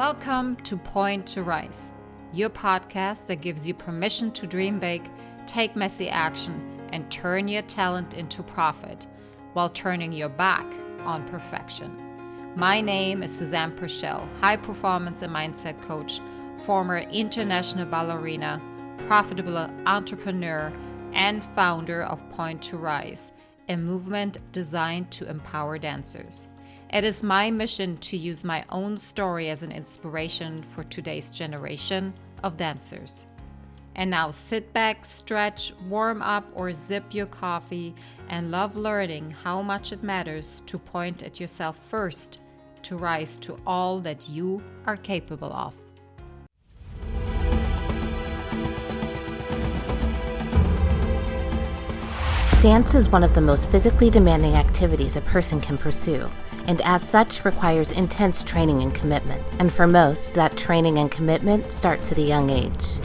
Welcome to Point to Rise, your podcast that gives you permission to dream big, take messy action, and turn your talent into profit while turning your back on perfection. My name is Suzanne Purcell, high performance and mindset coach, former international ballerina, profitable entrepreneur, and founder of Point to Rise, a movement designed to empower dancers. It is my mission to use my own story as an inspiration for today's generation of dancers. And now sit back, stretch, warm up, or sip your coffee and love learning how much it matters to point at yourself first to rise to all that you are capable of. Dance is one of the most physically demanding activities a person can pursue, and as such requires intense training and commitment. And for most, that training and commitment starts at a young age.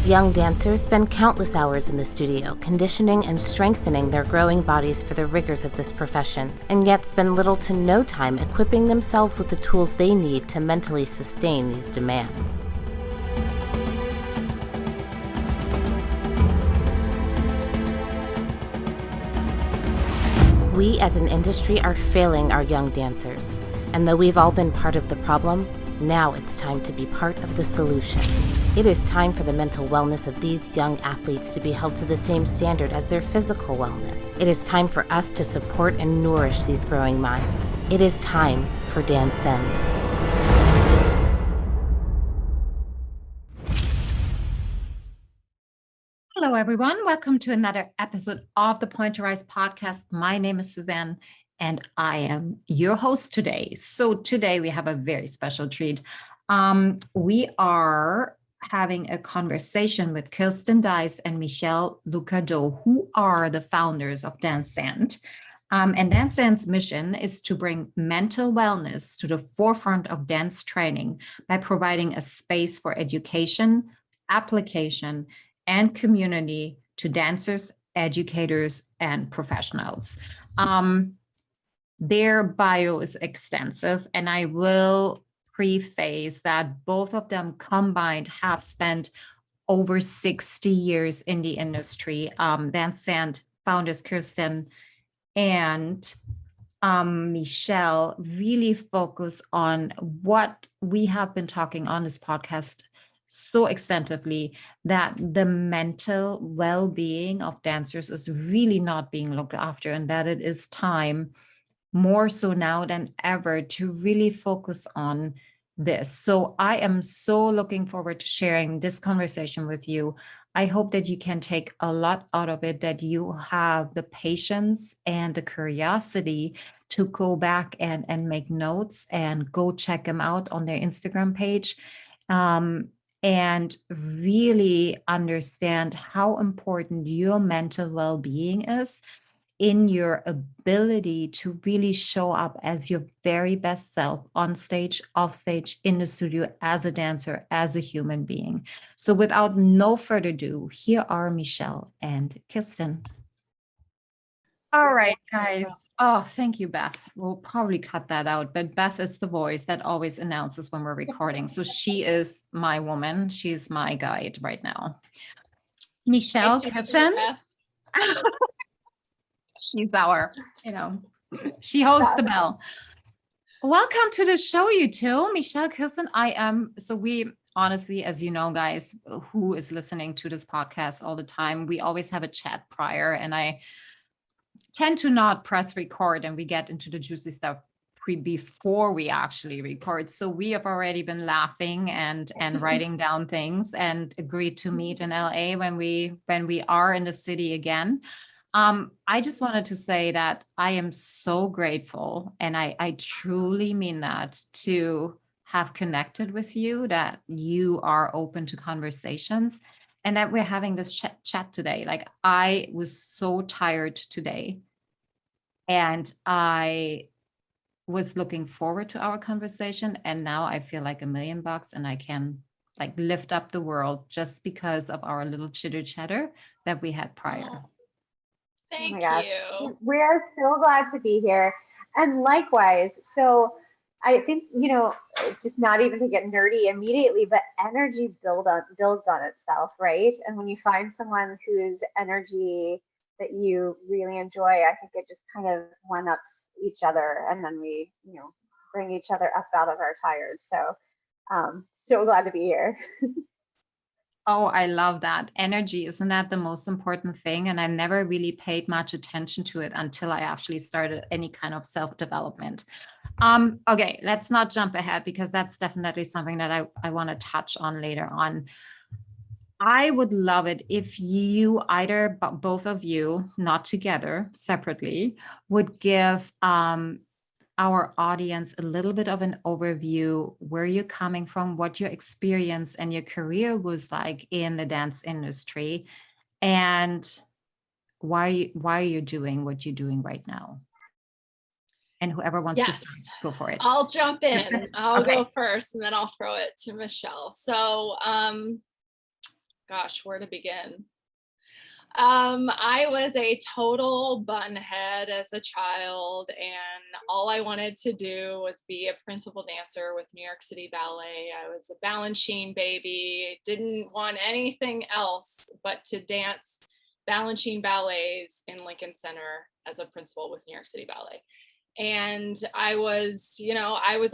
Young dancers spend countless hours in the studio, conditioning and strengthening their growing bodies for the rigors of this profession, and yet spend little to no time equipping themselves with the tools they need to mentally sustain these demands. We as an industry are failing our young dancers, and though we've all been part of the problem, now it's time to be part of the solution. It is time for the mental wellness of these young athletes to be held to the same standard as their physical wellness. It is time for us to support and nourish these growing minds. It is time for Danscend. Hello, everyone. Welcome to another episode of the Point to Rise podcast. My name is Suzanne, and I am your host today. So today we have a very special treat. We are having a conversation with Kristin, Deiss and Michelle Loucadoux, who are the founders of Danscend. And Danscend's mission is to bring mental wellness to the forefront of dance training by providing a space for education, application, and community to dancers, educators, and professionals. Their bio is extensive, and I will preface that both of them combined have spent over 60 years in the industry. Danscend founders Kristin and Michelle really focus on what we have been talking on this podcast so extensively, that the mental well-being of dancers is really not being looked after, and that it is time, more so now than ever, to really focus on this. So I am so looking forward to sharing this conversation with you. I hope that you can take a lot out of it, that you have the patience and the curiosity to go back and make notes and go check them out on their Instagram page. And really understand how important your mental well-being is in your ability to really show up as your very best self on stage, off stage, in the studio, as a dancer, as a human being. So without no further ado, here are Michelle and Kristin. All right, guys. Oh, thank you, Beth. We'll probably cut that out, but Beth is the voice that always announces when we're recording. So she is my woman. She's my guide right now. Michelle, Kristin. She's our, she holds the bell. Welcome to the show, you two. Michelle, Kristin, we honestly, as you know, guys, who is listening to this podcast all the time, we always have a chat prior, and I tend to not press record, and we get into the juicy stuff before we actually record. So we have already been laughing and writing down things, and agreed to meet in LA when we are in the city again. I just wanted to say that I am so grateful, and I truly mean that, to have connected with you, that you are open to conversations, and that we're having this chat today. Like, I was so tired today, and I was looking forward to our conversation, and now I feel like $1 million, and I can like lift up the world just because of our little chitter chatter that we had prior. Oh, Oh my thank gosh. you. We are so glad to be here. And likewise, so I think, just not even to get nerdy immediately, but energy builds on itself, right? And when you find someone whose energy that you really enjoy, I think it just kind of one-ups each other, and then we, bring each other up out of our tires. So so glad to be here. Oh, I love that. Energy, isn't that the most important thing? And I never really paid much attention to it until I actually started any kind of self-development. Okay, let's not jump ahead because that's definitely something that I want to touch on later on. I would love it if you either, but both of you, not together, separately, would give our audience a little bit of an overview where you're coming from, what your experience and your career was like in the dance industry, and why you're doing what you're doing right now. And whoever wants to Yes, start, go for it. I'll jump in. I'll Okay. go first and then I'll throw it to Michelle. So, gosh, where to begin? I was a total bunhead as a child, and all I wanted to do was be a principal dancer with New York City Ballet. I was a Balanchine baby, didn't want anything else but to dance Balanchine ballets in Lincoln Center as a principal with New York City Ballet. And I was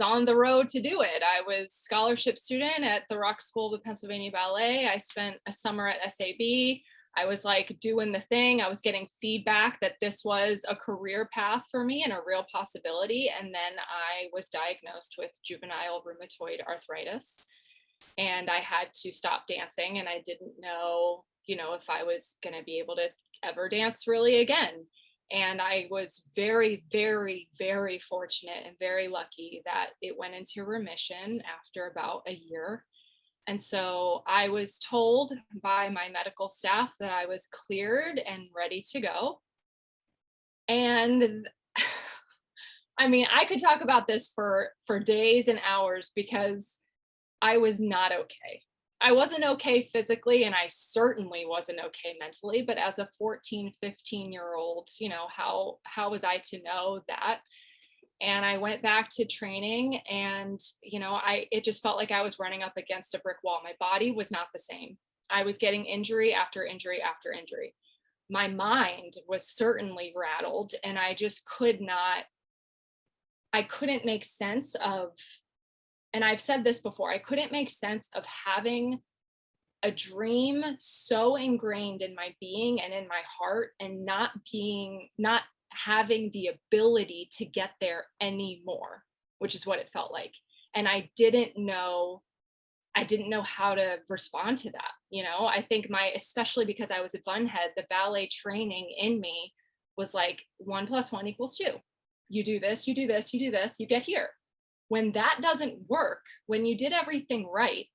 on the road to do it. I was scholarship student at the Rock School of the Pennsylvania Ballet. I spent a summer at SAB. I was like doing the thing. I was getting feedback that this was a career path for me and a real possibility. And then I was diagnosed with juvenile rheumatoid arthritis, and I had to stop dancing, and I didn't know, if I was going to be able to ever dance really again. And I was very, very, very fortunate and very lucky that it went into remission after about a year. And so I was told by my medical staff that I was cleared and ready to go. And I mean, I could talk about this for days and hours because I was not okay. I wasn't okay physically, and I certainly wasn't okay mentally, but as a 14, 15-year-old, how was I to know that? And I went back to training, and, it just felt like I was running up against a brick wall. My body was not the same. I was getting injury after injury after injury. My mind was certainly rattled, and I just couldn't make sense of, and I've said this before, I couldn't make sense of having a dream so ingrained in my being and in my heart and not having the ability to get there anymore, which is what it felt like. And I didn't know how to respond to that. I think especially because I was a bunhead, the ballet training in me was like 1 + 1 = 2. You do this, you do this, you do this, you get here. When that doesn't work, when you did everything right,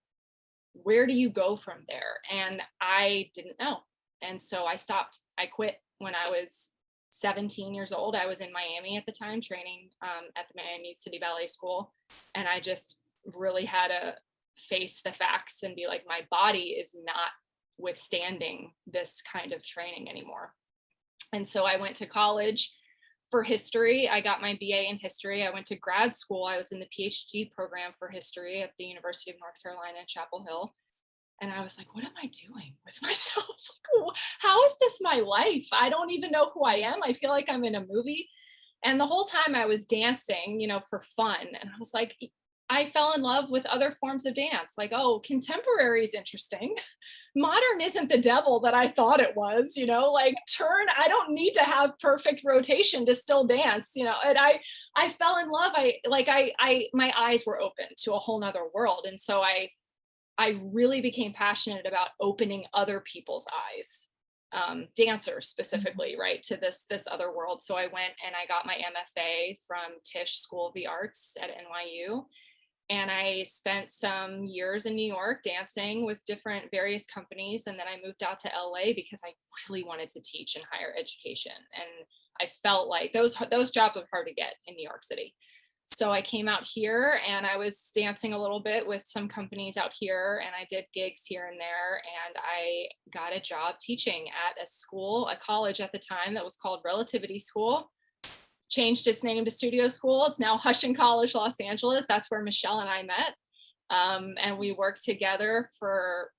where do you go from there? And I didn't know. And so I stopped. I quit when I was 17 years old. I was in Miami at the time training at the Miami City Ballet School. And I just really had to face the facts and be like, my body is not withstanding this kind of training anymore. And so I went to college for history. I got my BA in history. I went to grad school. I was in the PhD program for history at the University of North Carolina in Chapel Hill. And I was like, what am I doing with myself? Like, how is this my life? I don't even know who I am. I feel like I'm in a movie. And the whole time I was dancing, for fun. And I was like, I fell in love with other forms of dance. Like, oh, contemporary is interesting. Modern isn't the devil that I thought it was, I don't need to have perfect rotation to still dance, and I fell in love. My eyes were open to a whole nother world. And so I really became passionate about opening other people's eyes, dancers specifically, right, to this other world. So I went and I got my MFA from Tisch School of the Arts at NYU. And I spent some years in New York dancing with various companies. And then I moved out to LA because I really wanted to teach in higher education. And I felt like those jobs were hard to get in New York City. So I came out here and I was dancing a little bit with some companies out here, and I did gigs here and there, and I got a job teaching at a college at the time that was called Relativity School. Changed its name to Studio School. It's now Hushin College, Los Angeles. That's where Michelle and I met. And we worked together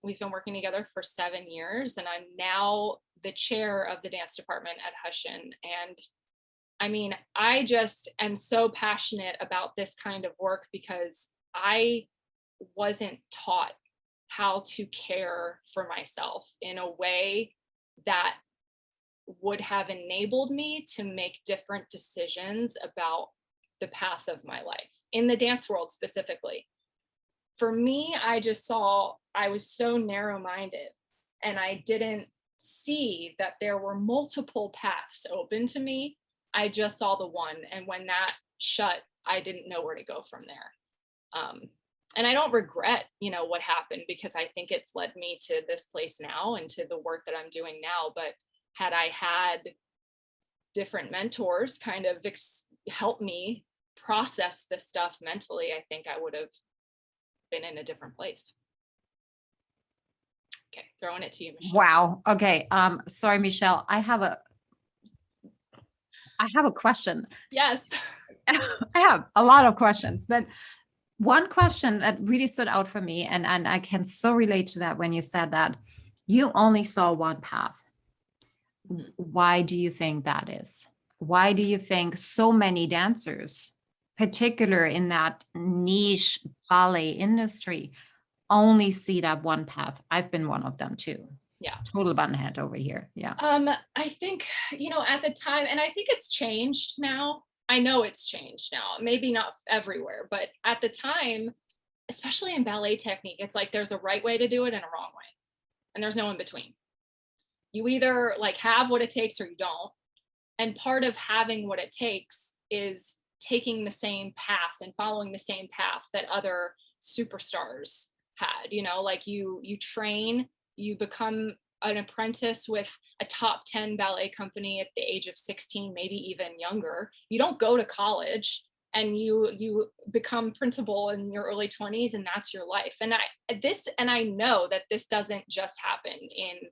we've been working together for 7 years, and I'm now the chair of the dance department at Hushin. And I mean, I just am so passionate about this kind of work because I wasn't taught how to care for myself in a way that would have enabled me to make different decisions about the path of my life in the dance world specifically. For me, I just saw I was so narrow-minded, and I didn't see that there were multiple paths open to me. I just saw the one, and when that shut, I didn't know where to go from there. And I don't regret, what happened, because I think it's led me to this place now and to the work that I'm doing now. But had I had different mentors kind of help me process this stuff mentally, I think I would have been in a different place. Okay, throwing it to you, Michelle. Wow. Okay. Sorry, Michelle. I have a question. Yes. I have a lot of questions, but one question that really stood out for me, and I can so relate to that when you said that you only saw one path. Why do you think that is? Why do you think so many dancers, particularly in that niche ballet industry, only see that one path? I've been one of them too. Yeah. Total bunhead over here. Yeah. I think, at the time, and I think it's changed now. I know it's changed now, maybe not everywhere, but at the time, especially in ballet technique, it's like there's a right way to do it and a wrong way. And there's no in between. You either have what it takes or you don't. And part of having what it takes is taking the same path and following the same path that other superstars had. You train, you become an apprentice with a top 10 ballet company at the age of 16, maybe even younger. You don't go to college, and you become principal in your early 20s, and that's your life. And I know that this doesn't just happen in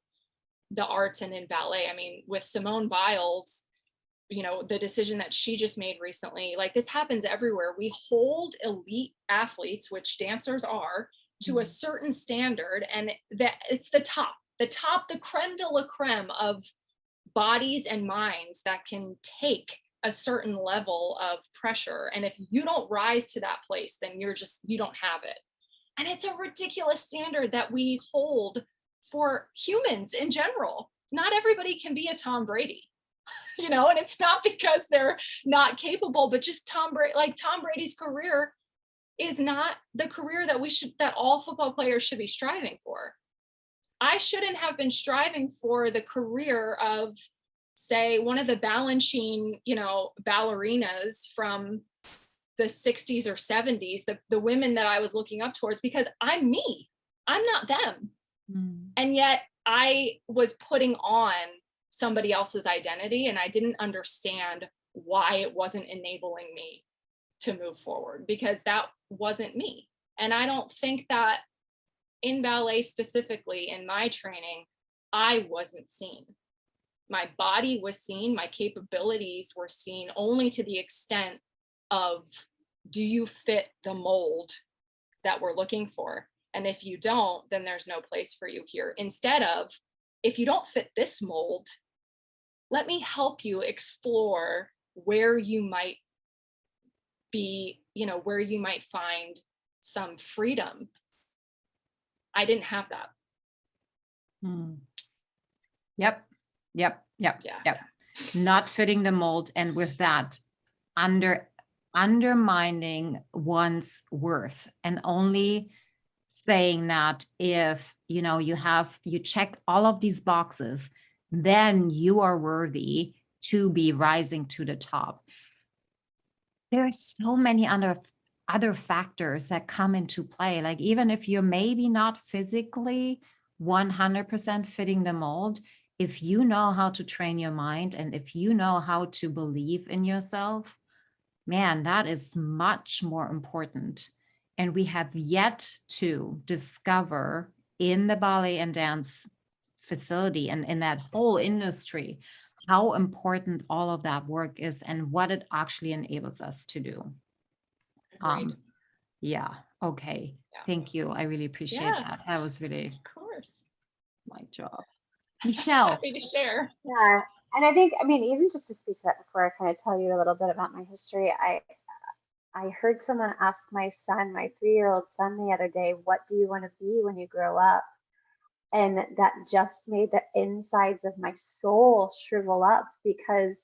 the arts and in ballet. I mean, with Simone Biles, the decision that she just made recently, this happens everywhere. We hold elite athletes, which dancers are, to a certain standard, and that it's the creme de la creme of bodies and minds that can take a certain level of pressure. And if you don't rise to that place, then you don't have it. And it's a ridiculous standard that we hold for humans in general. Not everybody can be a Tom Brady, and it's not because they're not capable, but just Tom Brady's career is not the career that all football players should be striving for. I shouldn't have been striving for the career of, say, one of the Balanchine, ballerinas from the 60s or 70s, the women that I was looking up towards, because I'm me, I'm not them. And yet I was putting on somebody else's identity, and I didn't understand why it wasn't enabling me to move forward, because that wasn't me. And I don't think that in ballet specifically, in my training, I wasn't seen. My body was seen, my capabilities were seen only to the extent of, do you fit the mold that we're looking for? And if you don't, then there's no place for you here. Instead of, if you don't fit this mold, let me help you explore where you might be, where you might find some freedom. I didn't have that. Yep. Not fitting the mold, and with that, undermining one's worth, and only saying that if you check all of these boxes, then you are worthy to be rising to the top. There are so many other factors that come into play. Even if you're maybe not physically 100% fitting the mold, if you know how to train your mind, and if you know how to believe in yourself, man, that is much more important. And we have yet to discover in the ballet and dance facility and in that whole industry how important all of that work is and what it actually enables us to do. Agreed. Yeah. Okay. Yeah. Thank you. I really appreciate Yeah. that. That was really Of course. my job. Michelle. Happy to share. Yeah. And I think, I mean, even just to speak to that before I kind of tell you a little bit about my history, I heard someone ask my son, my 3-year-old son, the other day, what do you want to be when you grow up? And that just made the insides of my soul shrivel up, because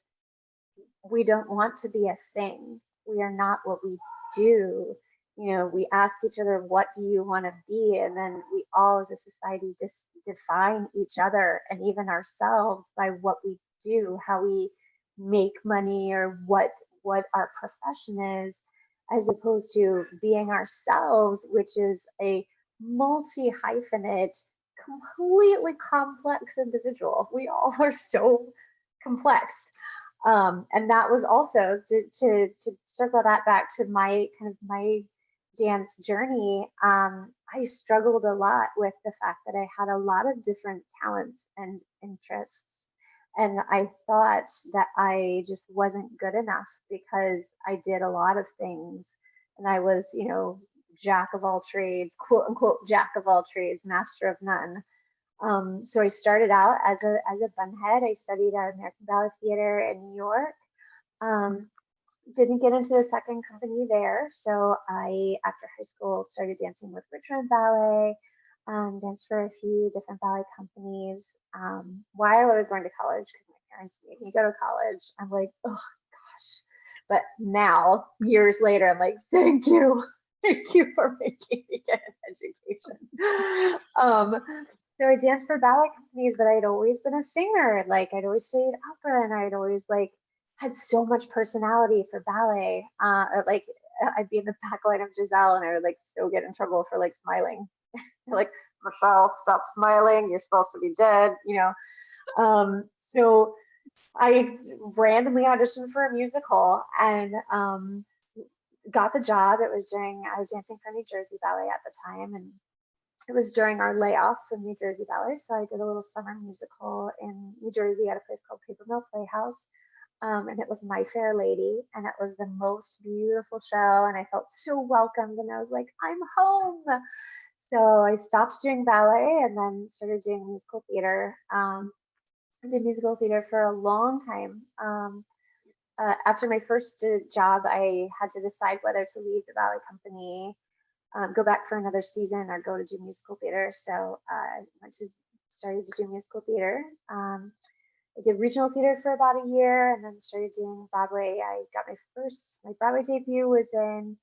we don't want to be a thing. We are not what we do. You know, we ask each other, what do you want to be? And then we all as a society just define each other and even ourselves by what we do, how we make money, or what our profession is, as opposed to being ourselves, which is a multi-hyphenate, completely complex individual. We all are so complex. And that was also to circle that back to my kind of my dance journey. I struggled a lot with the fact that I had a lot of different talents and interests. And I thought that I just wasn't good enough because I did a lot of things. And I was, you know, jack of all trades, quote unquote, jack of all trades, master of none. So I started out as a bunhead. I studied at American Ballet Theater in New York. Didn't get into the second company there. So I, after high school, started dancing with Richmond Ballet, danced for a few different ballet companies. While I was going to college, because my parents made me go to college, I'm like, oh gosh. But now, years later, I'm like, thank you. Thank you for making me get an education. So I danced for ballet companies, but I'd always been a singer. Like, I'd always studied opera, and I'd always like had so much personality for ballet. Like, I'd be in the back line of Giselle, and I would like so get in trouble for like smiling. Like, Michelle, stop smiling. You're supposed to be dead, you know. So I randomly auditioned for a musical and got the job. It was I was dancing for New Jersey Ballet at the time, and it was during our layoff from New Jersey Ballet. So I did a little summer musical in New Jersey at a place called Paper Mill Playhouse. And it was My Fair Lady, and it was the most beautiful show, and I felt so welcomed, and I was like, I'm home. So I stopped doing ballet and then started doing musical theater. I did musical theater for a long time. After my first job, I had to decide whether to leave the ballet company, go back for another season, or go to do musical theater. So I started to do musical theater. I did regional theater for about a year, and then started doing Broadway. I got my Broadway debut was in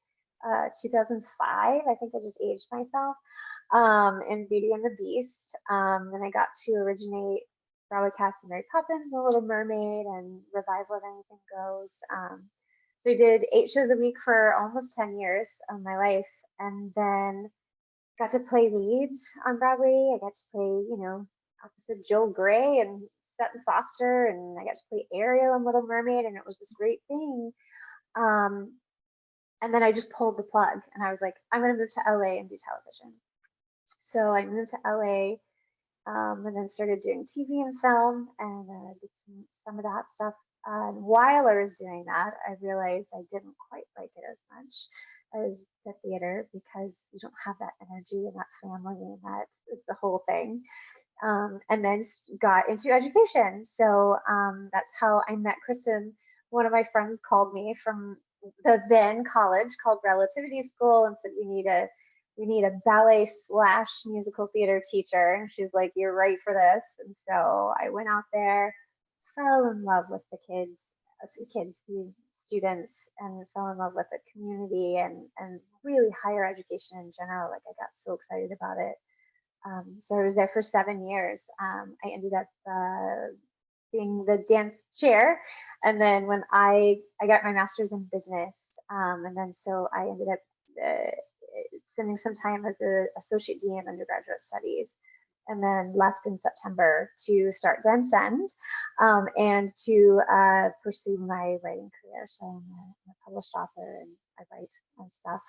2005. I think I just aged myself, in Beauty and the Beast. Then I got to originate Broadway cast in Mary Poppins, The Little Mermaid, and Revival of Anything Goes. So I did 8 shows a week for almost 10 years of my life, and then got to play leads on Broadway. I got to play, you know, opposite Joel Grey and Sutton Foster, and I got to play Ariel in Little Mermaid, and it was this great thing. And then I just pulled the plug, and I was like, I'm going to move to LA and do television. So I moved to LA, and then started doing TV and film, and did some of that stuff. While I was doing that, I realized I didn't quite like it as much as the theater, because you don't have that energy and that family, and it's the whole thing. And then got into education. So that's how I met Kristin. One of my friends called me from the then college called Relativity School and said, we need a ballet / musical theater teacher. And she was like, you're right for this. And so I went out there, fell in love with the students, and fell in love with the community and really higher education in general. Like, I got so excited about it. So I was there for 7 years. I ended up being the dance chair, and then when I got my master's in business, and then so I ended up spending some time as the associate dean of undergraduate studies. and then left in September to start Danscend, and to pursue my writing career. So I'm a published author and I write and stuff.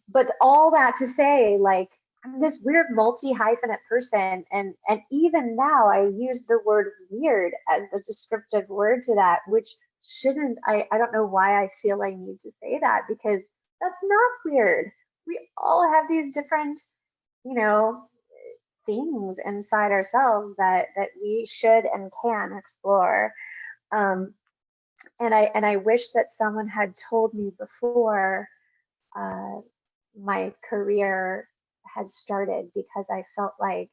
But all that to say, like, I'm this weird multi-hyphenate person, and even now I use the word weird as the descriptive word to that, which shouldn't. I don't know why I feel I need to say that, because that's not weird. We all have these different, you know, things inside ourselves that we should and can explore. And I wish that someone had told me before my career had started, because I felt like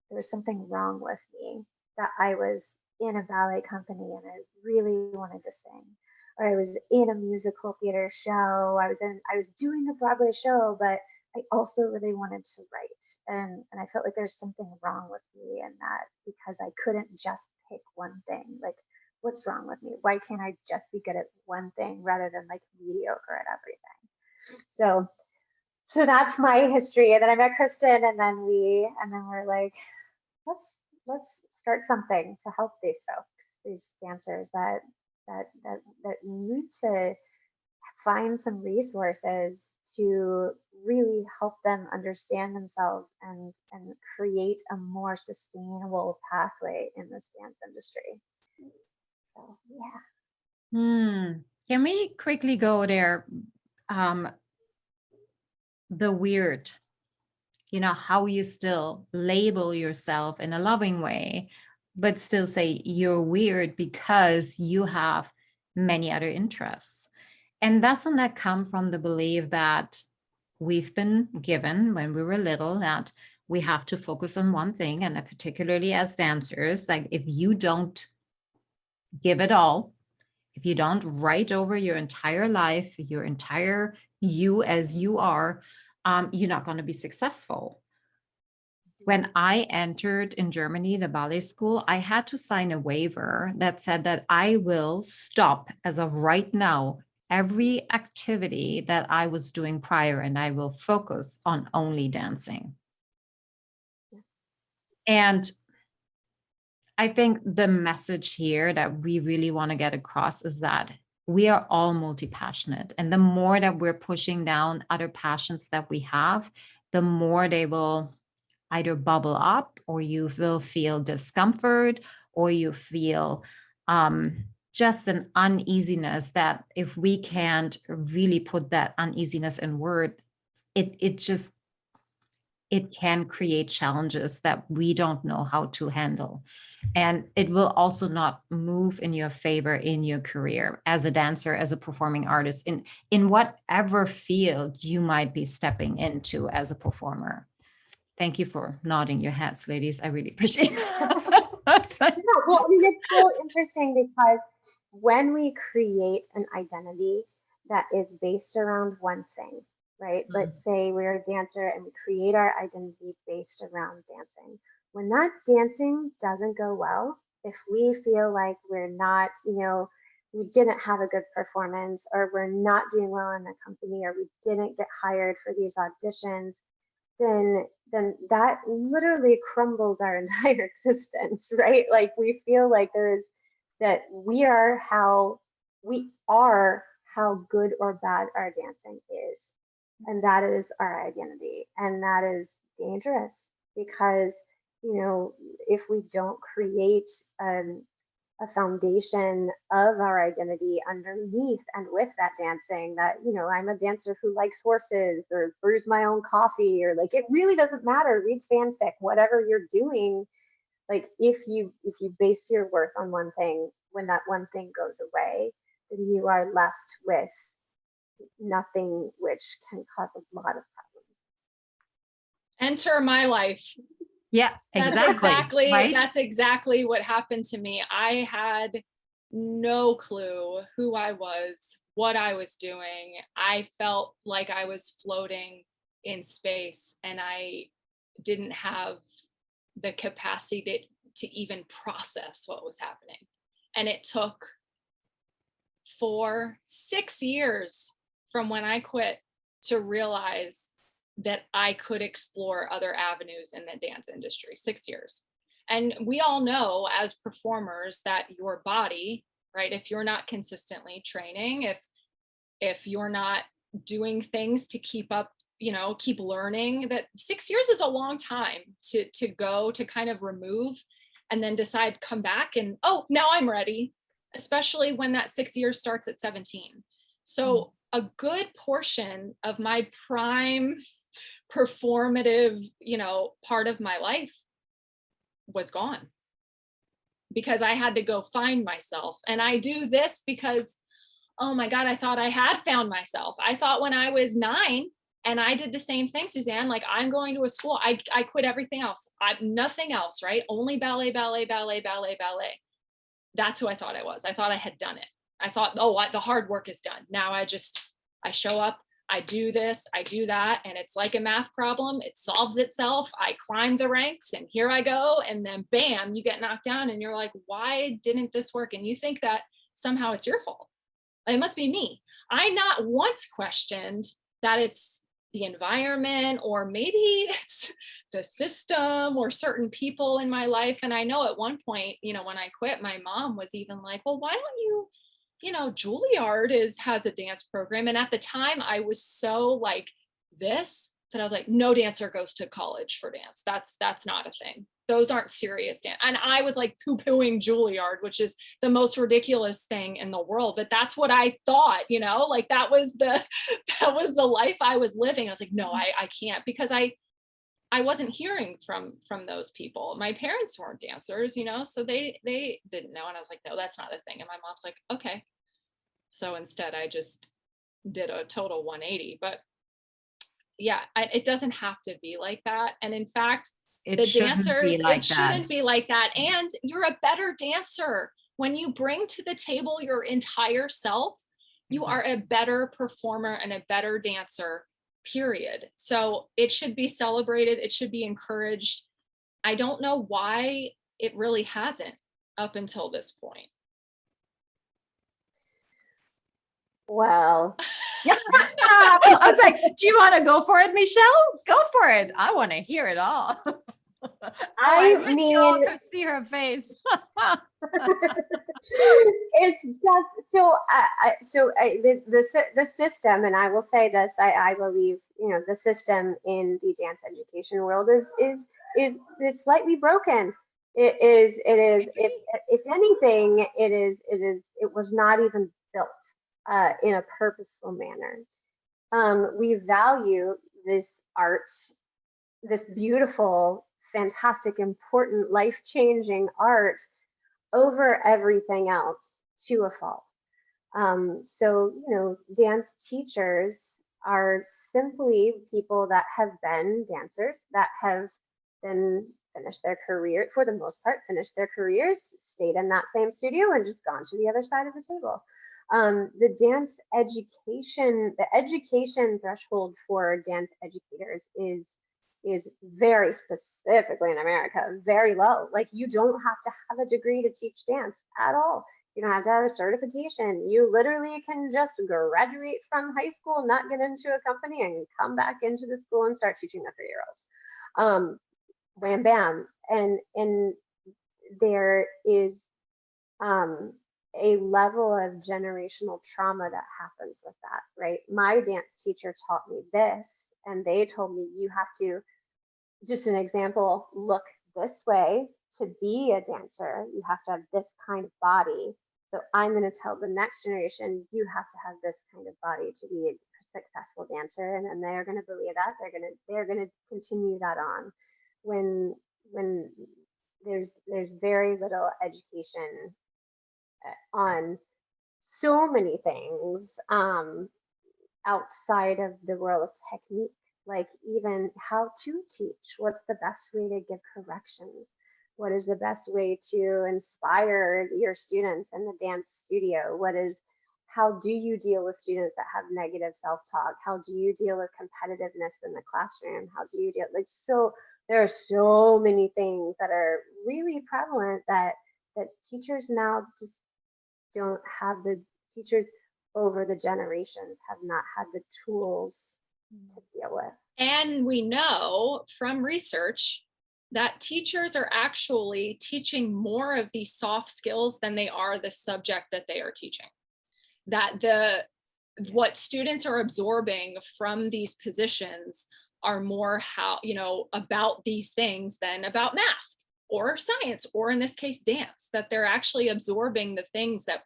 there was something wrong with me, that I was in a ballet company and I really wanted to sing, or I was in a musical theater show, I was doing a Broadway show, but I also really wanted to write, and I felt like there's something wrong with me in that, because I couldn't just pick one thing. Like, what's wrong with me? Why can't I just be good at one thing rather than like mediocre at everything? So that's my history. And then I met Kristin, and then we're like, let's start something to help these folks, these dancers that need to find some resources to really help them understand themselves and create a more sustainable pathway in this dance industry. So yeah. Can we quickly go there? The weird, how you still label yourself in a loving way, but still say you're weird because you have many other interests. And doesn't that come from the belief that we've been given when we were little, that we have to focus on one thing, and particularly as dancers, like if you don't give it all, if you don't write over your entire life, your entire you as you are, you're not going to be successful. When I entered in Germany, the ballet school, I had to sign a waiver that said that I will stop, as of right now, every activity that I was doing prior, and I will focus on only dancing. And I think the message here that we really want to get across is that we are all multi-passionate. And the more that we're pushing down other passions that we have, the more they will either bubble up, or you will feel discomfort, or you feel just an uneasiness that if we can't really put that uneasiness in word, it can create challenges that we don't know how to handle. And it will also not move in your favor in your career as a dancer, as a performing artist, in whatever field you might be stepping into as a performer. Thank you for nodding your heads, ladies. I really appreciate it. Well, I mean, it's so interesting, because when we create an identity that is based around one thing, right? Let's say we're a dancer and we create our identity based around dancing. When that dancing doesn't go well, if we feel like we're not, we didn't have a good performance, or we're not doing well in the company, or we didn't get hired for these auditions, then that literally crumbles our entire existence, right? Like, we feel like we are how good or bad our dancing is. And that is our identity. And that is dangerous, because, if we don't create a foundation of our identity underneath and with that dancing, that, I'm a dancer who likes horses, or brews my own coffee, or like, it really doesn't matter, reads fanfic, whatever you're doing. Like, if you base your worth on one thing, when that one thing goes away, then you are left with nothing, which can cause a lot of problems. Enter my life. Yeah, exactly. Right? That's exactly what happened to me. I had no clue who I was, what I was doing. I felt like I was floating in space, and I didn't have the capacity to even process what was happening. And it took 6 years from when I quit to realize that I could explore other avenues in the dance industry. 6 years. And we all know as performers that your body, right, if you're not consistently training, if you're not doing things to keep up, keep learning, that 6 years is a long time to go to kind of remove and then decide, come back and, oh, now I'm ready, especially when that 6 years starts at 17. So a good portion of my prime performative, part of my life was gone because I had to go find myself. And I do this because, oh my God, I thought I had found myself. I thought when I was 9 and I did the same thing, Suzanne, like I'm going to a school, I quit everything else. Nothing else, right? Only ballet, ballet, ballet, ballet, ballet. That's who I thought I was. I thought I had done it. I thought, oh, the hard work is done. Now I show up, I do this, I do that, and it's like a math problem. It solves itself. I climb the ranks and here I go. And then bam, you get knocked down and you're like, why didn't this work? And you think that somehow it's your fault. It must be me. I not once questioned that it's the environment or maybe it's the system or certain people in my life. And I know at one point, when I quit, my mom was even like, well, why don't you, Juilliard has a dance program. And at the time I was so like this, that I was like, no dancer goes to college for dance. That's not a thing. Those aren't serious dance. And I was like poo-pooing Juilliard, which is the most ridiculous thing in the world. But that's what I thought, like that was the life I was living. I was like, no, I can't, because I wasn't hearing from those people. My parents weren't dancers, so they didn't know. And I was like, no, that's not a thing. And my mom's like, okay. So instead I just did a total 180. But yeah, it doesn't have to be like that. And in fact, the dancers, it shouldn't be like that. And you're a better dancer when you bring to the table your entire self. You are a better performer and a better dancer, period. So it should be celebrated. It should be encouraged. I don't know why it really hasn't up until this point. Well, I was like, do you want to go for it, Michelle? Go for it. I want to hear it all. I wish you all could see her face. It's just so. The system, and I will say this: I believe the system in the dance education world is slightly broken. It is. If anything, it was not even built in a purposeful manner. We value this art, this beautiful, fantastic, important, life-changing art over everything else to a fault. So, dance teachers are simply people that have been dancers, that have then finished their career, for the most part, finished their careers, stayed in that same studio and just gone to the other side of the table. The dance education, the education threshold for dance educators is very specifically in America, very low. Like you don't have to have a degree to teach dance at all. You don't have to have a certification. You literally can just graduate from high school, not get into a company, and come back into the school and start teaching the 3-year-olds. Bam, bam. And there is a level of generational trauma that happens with that, right? My dance teacher taught me this, and they told me you have to, just an example, look this way to be a dancer. You have to have this kind of body. So I'm going to tell the next generation, you have to have this kind of body to be a successful dancer, and then they're going to believe that. They're going to continue that on. When there's very little education on so many things outside of the world of technique, like even how to teach. What's the best way to give corrections? What is the best way to inspire your students in the dance studio? How do you deal with students that have negative self-talk? How do you deal with competitiveness in the classroom? How do you deal, there are so many things that are really prevalent that teachers now just don't have. The teachers over the generations have not had the tools to deal with. And we know from research that teachers are actually teaching more of these soft skills than they are the subject that they are teaching. That what students are absorbing from these positions are more about these things than about math or science, or in this case, dance, that they're actually absorbing the things that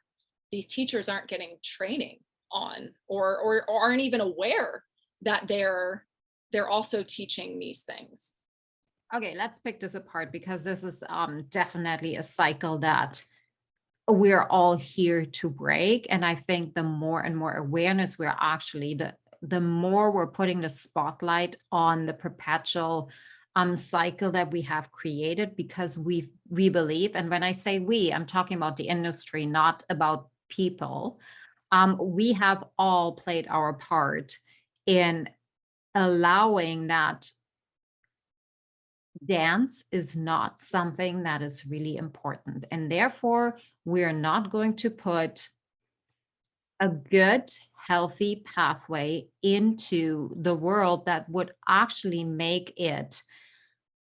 these teachers aren't getting training on, or aren't even aware that they're also teaching these things. Okay, let's pick this apart, because this is definitely a cycle that we're all here to break. And I think the more and more awareness we're actually, the more we're putting the spotlight on the perpetual cycle that we have created, because we believe, and when I say we, I'm talking about the industry, not about people. We have all played our part in allowing that dance is not something that is really important. And therefore, we're not going to put a good, healthy pathway into the world that would actually make it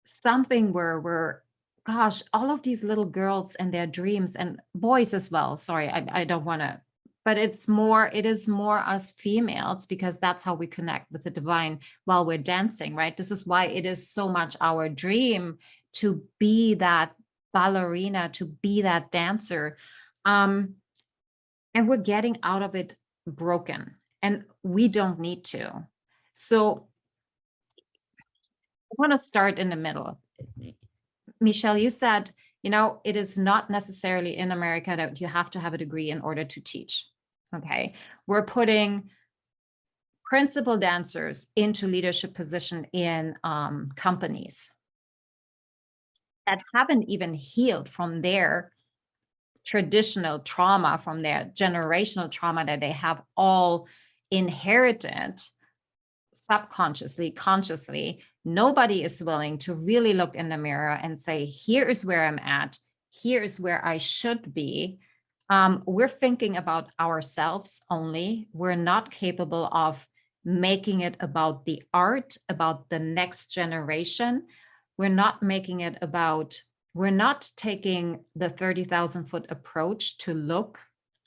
something where gosh, all of these little girls and their dreams, and boys as well. Sorry, I don't want to, but it is more us females, because that's how we connect with the divine while we're dancing, right? This is why it is so much our dream to be that ballerina, to be that dancer. And we're getting out of it broken, and we don't need to. So I want to start in the middle. Michelle, you said, it is not necessarily in America that you have to have a degree in order to teach. Okay. We're putting principal dancers into leadership position in companies that haven't even healed from their traditional trauma, from their generational trauma that they have all inherited subconsciously, consciously. Nobody is willing to really look in the mirror and say, here is where I'm at. Here is where I should be. We're thinking about ourselves only. We're not capable of making it about the art, about the next generation. We're not taking the 30,000 foot approach to look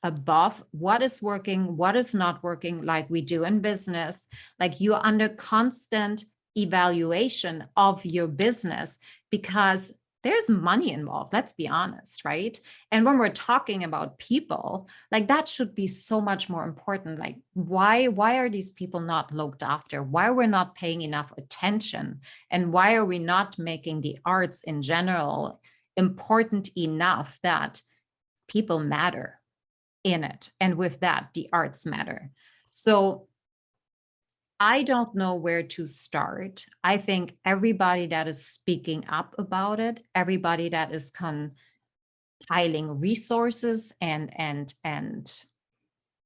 above what is working, what is not working, like we do in business. Like, you're under constant evaluation of your business, because there's money involved, let's be honest, right? And when we're talking about people, like, that should be so much more important. Like, why are these people not looked after? Why are we not paying enough attention? And why are we not making the arts in general important enough that people matter in it? And with that, the arts matter. So I don't know where to start. I think everybody that is speaking up about it, everybody that is compiling resources and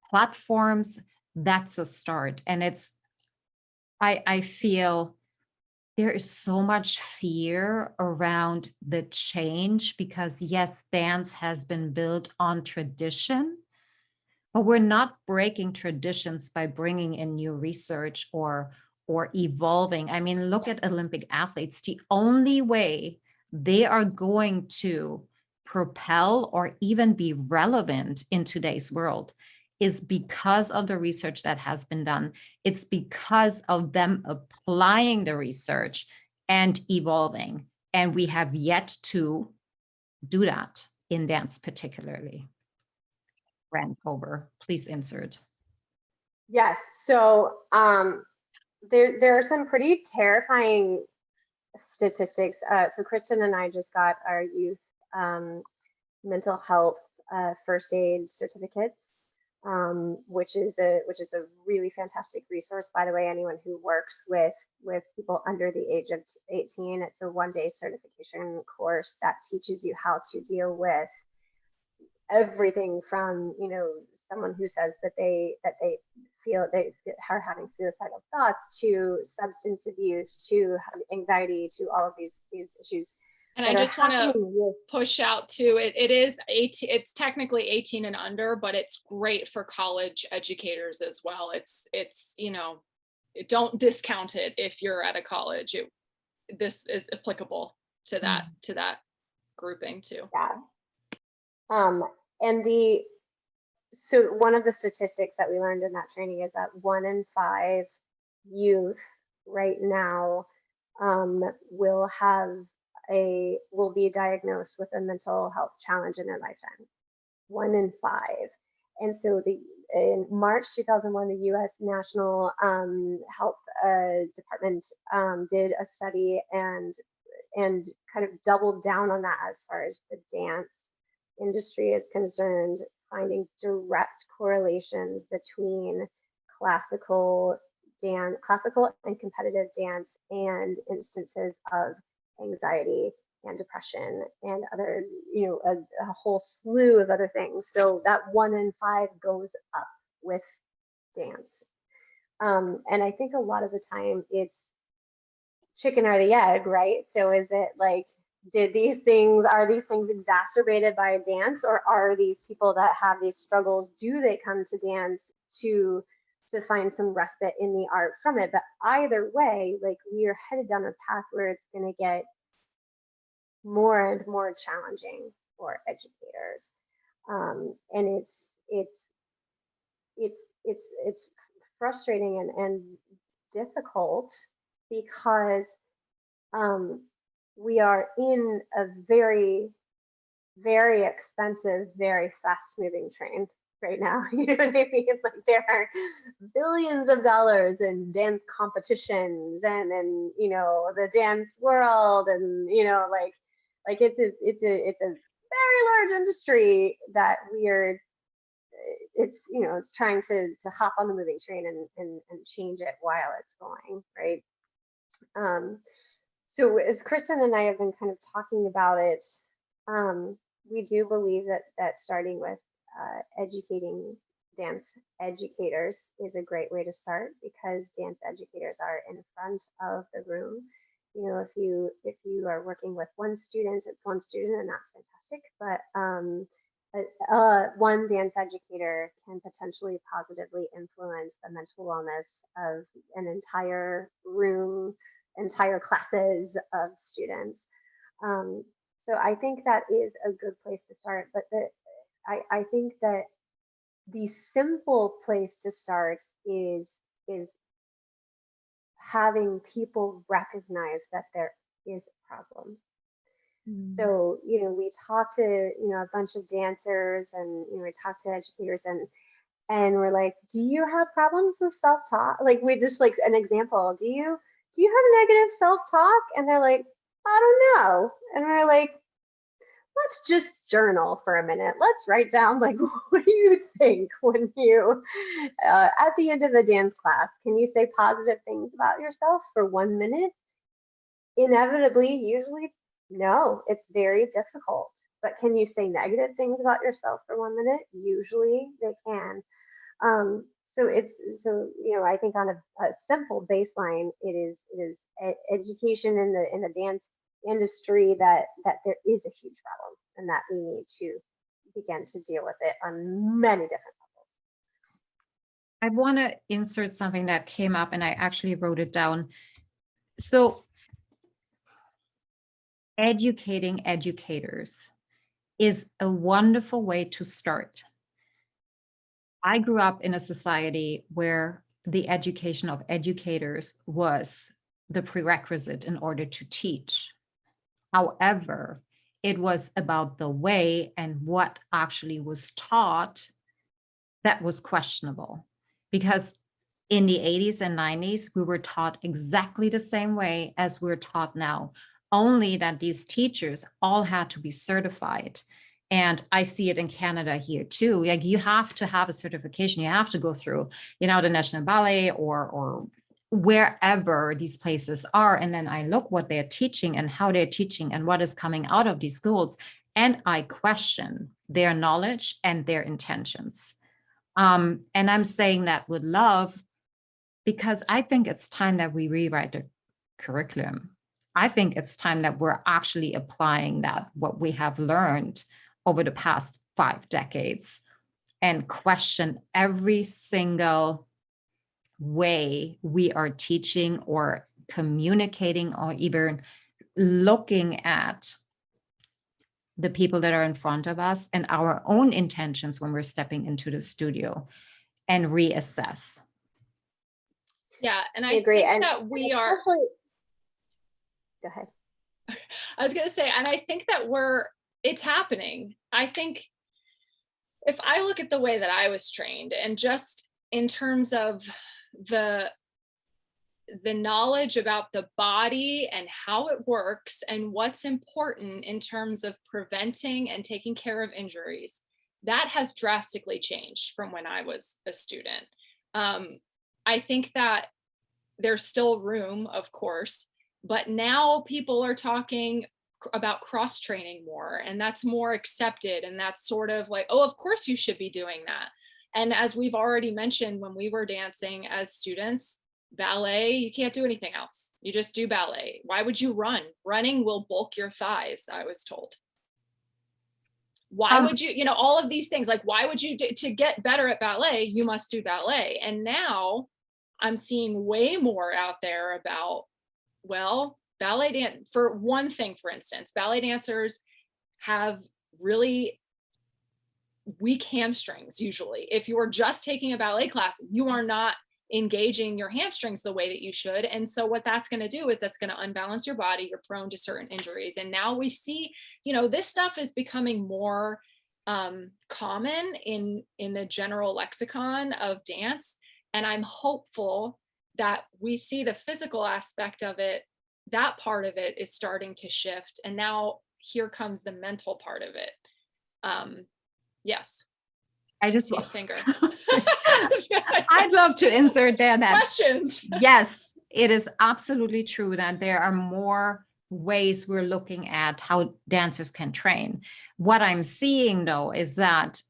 platforms, that's a start. And I feel there is so much fear around the change, because yes, dance has been built on tradition, but we're not breaking traditions by bringing in new research or evolving. I mean, look at Olympic athletes. The only way they are going to propel or even be relevant in today's world is because of the research that has been done. It's because of them applying the research and evolving. And we have yet to do that in dance particularly. Rancover, please insert. Yes. So there are some pretty terrifying statistics. So Kristin and I just got our youth mental health first aid certificates, which is a really fantastic resource. By the way, anyone who works with people under the age of 18, it's a 1-day certification course that teaches you how to deal with everything from, someone who says that they feel they are having suicidal thoughts, to substance abuse, to anxiety, to all of these issues. And I just want to push out too, it is 18, it's technically 18 and under, but it's great for college educators as well. It's don't discount it if you're at a college. This is applicable to that grouping too. Yeah. And so one of the statistics that we learned in that training is that 1 in 5 youth right now will be diagnosed with a mental health challenge in their lifetime. 1 in 5. And so in March 2001, the U.S. National Health Department did a study and kind of doubled down on that as far as the dance industry is concerned, finding direct correlations between classical and competitive dance and instances of anxiety and depression and other, a whole slew of other things. So that 1 in 5 goes up with dance. And I think a lot of the time it's chicken or the egg, right? So is it like, are these things exacerbated by a dance, or are these people that have these struggles, do they come to dance to find some respite in the art from it? But either way, like, we are headed down a path where it's going to get more and more challenging for educators, and it's frustrating and difficult because we are in a very, very expensive, very fast-moving train right now. You know what I mean? It's like there are billions of dollars in dance competitions and the dance world, and like it's a very large industry that it's trying to hop on the moving train and change it while it's going, right? So as Kristin and I have been kind of talking about it, we do believe that starting with educating dance educators is a great way to start, because dance educators are in front of the room. If you are working with one student, it's one student, and that's fantastic. But one dance educator can potentially positively influence the mental wellness of an entire room, entire classes of students. So I think that is a good place to start. But I think that the simple place to start is having people recognize that there is a problem. So, we talk to, a bunch of dancers, and, we talk to educators, and we're like, do you have problems with self-talk? Like, we just, like, an example, do you have negative self-talk? And they're like, I don't know. And we're like, let's just journal for a minute. Let's write down, like, what do you think when you, at the end of the dance class, can you say positive things about yourself for 1 minute? Inevitably, usually, no, it's very difficult. But can you say negative things about yourself for 1 minute? Usually they can. So I think on a simple baseline, it is education in the dance industry that there is a huge problem, and that we need to begin to deal with it on many different levels. I want to insert something that came up, and I actually wrote it down. So educating educators is a wonderful way to start. I grew up in a society where the education of educators was the prerequisite in order to teach. However, it was about the way and what actually was taught that was questionable, because in the 80s and 90s, we were taught exactly the same way as we're taught now, only that these teachers all had to be certified. And I see it in Canada here too. Like, you have to have a certification. You have to go through, the National Ballet or wherever these places are. And then I look what they're teaching and how they're teaching and what is coming out of these schools. And I question their knowledge and their intentions. And I'm saying that with love, because I think it's time that we rewrite the curriculum. I think it's time that we're actually applying what we have learned over the past 5 decades, and question every single way we are teaching or communicating or even looking at the people that are in front of us and our own intentions when we're stepping into the studio and reassess. Yeah, and I agree. think And that we are. Go ahead. I was gonna say, and I think that it's happening. I think if I look at the way that I was trained, and just in terms of the knowledge about the body and how it works and what's important in terms of preventing and taking care of injuries, that has drastically changed from when I was a student. I think that there's still room, of course, but now people are talking about cross training more, and that's more accepted. And that's sort of like, oh, of course you should be doing that. And as we've already mentioned, when we were dancing as students, ballet, you can't do anything else. You just do ballet. Why would you run? Running will bulk your thighs, I was told. Why would you, all of these things, like, why would you to get better at ballet, you must do ballet. And now I'm seeing way more out there about, well, ballet dance, for one thing, for instance, ballet dancers have really weak hamstrings. Usually, if you are just taking a ballet class, you are not engaging your hamstrings the way that you should. And so what that's going to do is that's going to unbalance your body. You're prone to certain injuries. And now we see, this stuff is becoming more common in the general lexicon of dance. And I'm hopeful that we see the physical aspect of it. That part of it is starting to shift. And now here comes the mental part of it. Yes. I just see a finger. I'd love to insert there that questions. Yes, it is absolutely true that there are more ways we're looking at how dancers can train. What I'm seeing though is that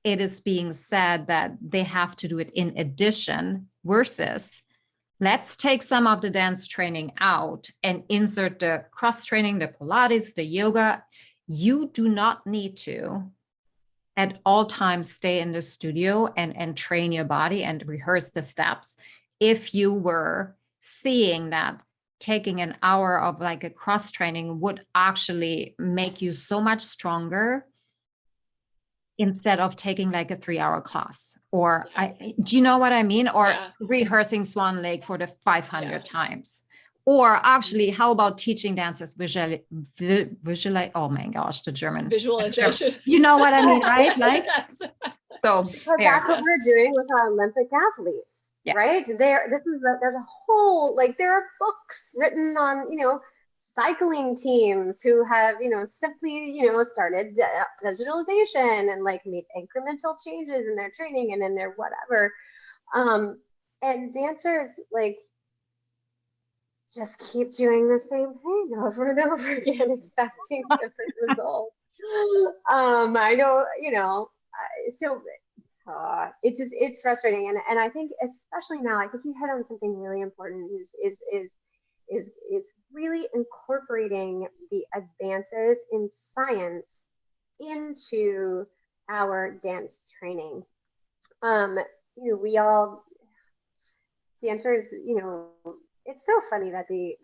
it is being said that they have to do it in addition versus let's take some of the dance training out and insert the cross training, the Pilates, the yoga. You do not need to at all times stay in the studio and train your body and rehearse the steps. If you were seeing that taking an hour of like a cross training would actually make you so much stronger instead of taking like a 3-hour class, or do you know what I mean? Or rehearsing Swan Lake for the 500 times. Or actually, how about teaching dancers visualize? Oh my gosh, the German visualization. You know what I mean, right? Like, so because that's what we're doing with our Olympic athletes, right? There's a whole, like, there are books written on, cycling teams who have, simply, started visualization and like made incremental changes in their training and in their whatever. And dancers, like, just keep doing the same thing over and over again, expecting different results. I know, so it's frustrating. And I think, especially now, I think you hit on something really important is really incorporating the advances in science into our dance training. We all dancers, it's so funny that the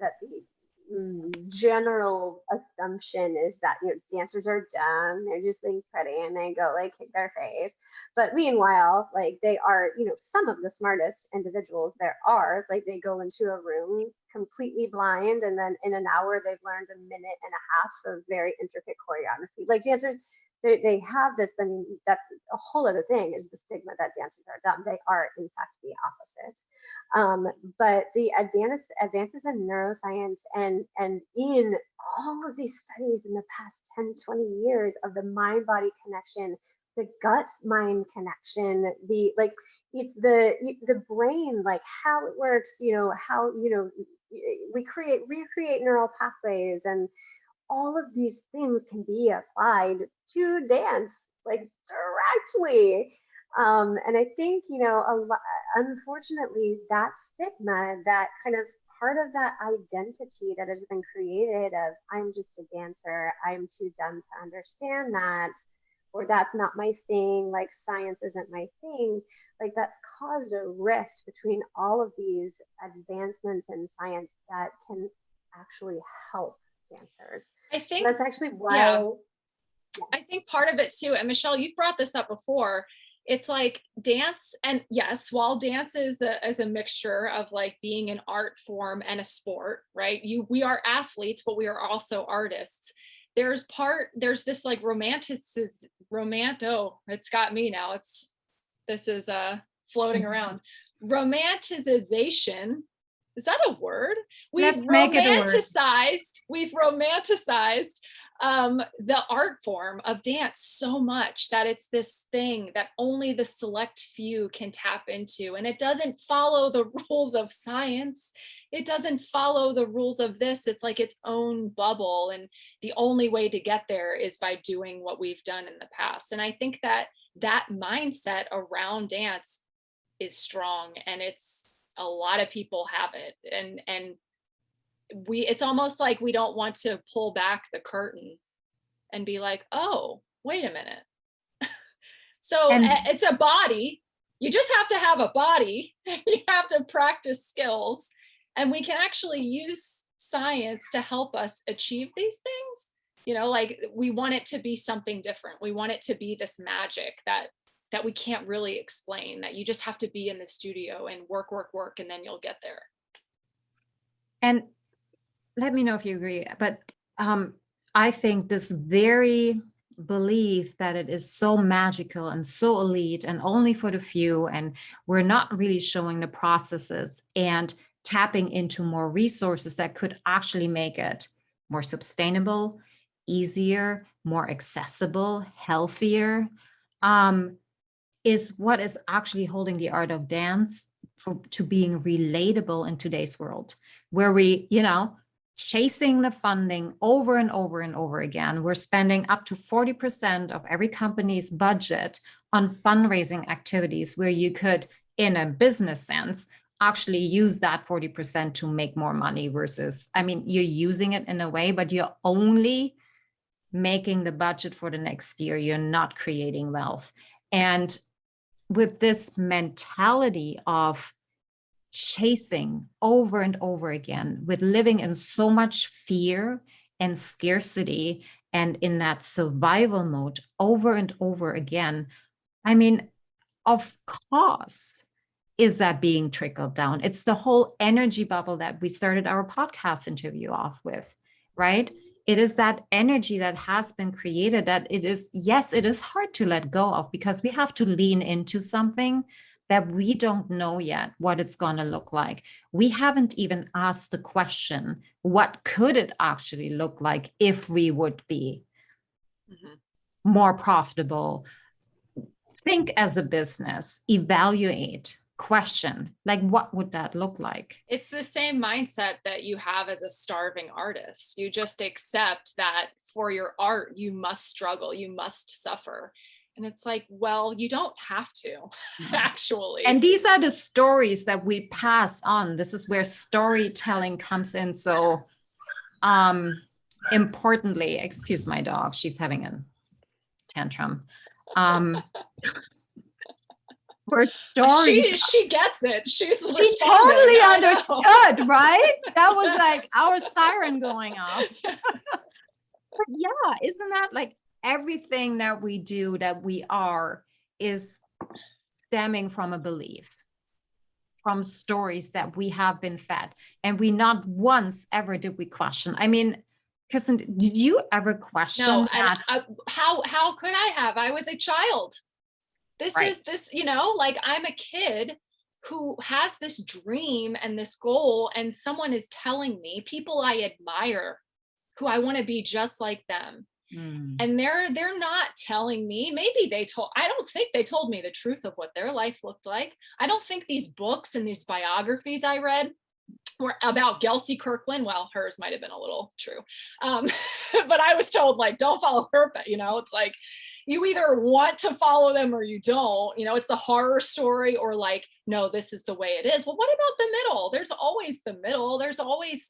general assumption is that dancers are dumb, they're just like pretty and they go like hit their face, but meanwhile, like, they are some of the smartest individuals there are. Like, they go into a room completely blind, and then in an hour they've learned a minute and a half of very intricate choreography. Like, dancers, they have this. I mean, that's a whole other thing, is the stigma that dancers are dumb. They are, in fact, the opposite. But the advances in neuroscience and in all of these studies in the past 10, 20 years of the mind-body connection, the gut-mind connection, it's the brain, like how it works, how we recreate neural pathways, and all of these things can be applied to dance, like, directly. And I think, unfortunately, that stigma, that kind of part of that identity that has been created of, I'm just a dancer, I'm too dumb to understand that, or that's not my thing, like science isn't my thing, like that's caused a rift between all of these advancements in science that can actually help dancers. I So think, that's actually why. yeah, I think part of it too, and Michelle, you've brought this up before, it's like dance, and yes, while dance is a mixture of like being an art form and a sport, right? We are athletes, but we are also artists. There's this like it's got me now. This is floating around. Romanticization. Is that a word? Let's make it a word. We've romanticized the art form of dance so much that it's this thing that only the select few can tap into. And it doesn't follow the rules of science. It doesn't follow the rules of this. It's like its own bubble. And the only way to get there is by doing what we've done in the past. And I think that that mindset around dance is strong, and a lot of people have it. And it's almost like we don't want to pull back the curtain and be like, oh, wait a minute. So it's a body. You just have to have a body. You have to practice skills. And we can actually use science to help us achieve these things. You know, like we want it to be something different. We want it to be this magic that we can't really explain, that you just have to be in the studio and work, and then you'll get there. And let me know if you agree, but I think this very belief that it is so magical and so elite and only for the few, and we're not really showing the processes and tapping into more resources that could actually make it more sustainable, easier, more accessible, healthier, is what is actually holding the art of dance to being relatable in today's world, where we, chasing the funding over and over and over again. We're spending up to 40% of every company's budget on fundraising activities, where you could, in a business sense, actually use that 40% to make more money versus, you're using it in a way, but you're only making the budget for the next year. You're not creating wealth. And with this mentality of chasing over and over again, with living in so much fear and scarcity and in that survival mode over and over again, of course, is that being trickled down? It's the whole energy bubble that we started our podcast interview off with, right? It is that energy that has been created that it is hard to let go of, because we have to lean into something that we don't know yet what it's going to look like. We haven't even asked the question, what could it actually look like if we would be more profitable? Think as a business, evaluate, question, like what would that look like? It's the same mindset that you have as a starving artist. You just accept that for your art, you must struggle, you must suffer. And it's like, well, you don't have to, actually. And these are the stories that we pass on. This is where storytelling comes in. So importantly, excuse my dog, she's having a tantrum. For stories. She gets it. She totally understood, right? That was like our siren going off. But yeah, isn't that like everything that we do, that we are, is stemming from a belief, from stories that we have been fed, and we not once ever did we question. Kristin, did you ever question that? How could I have? I was a child. Right. Like I'm a kid who has this dream and this goal, and someone is telling me, people I admire, who I want to be just like them. And they're not telling me, I don't think they told me the truth of what their life looked like. I don't think these books and these biographies I read were about Gelsey Kirkland. Well, hers might have been a little true. But I was told, like, don't follow her. But, it's like, you either want to follow them or you don't. It's the horror story, or like, no, this is the way it is. Well, what about the middle? There's always the middle. There's always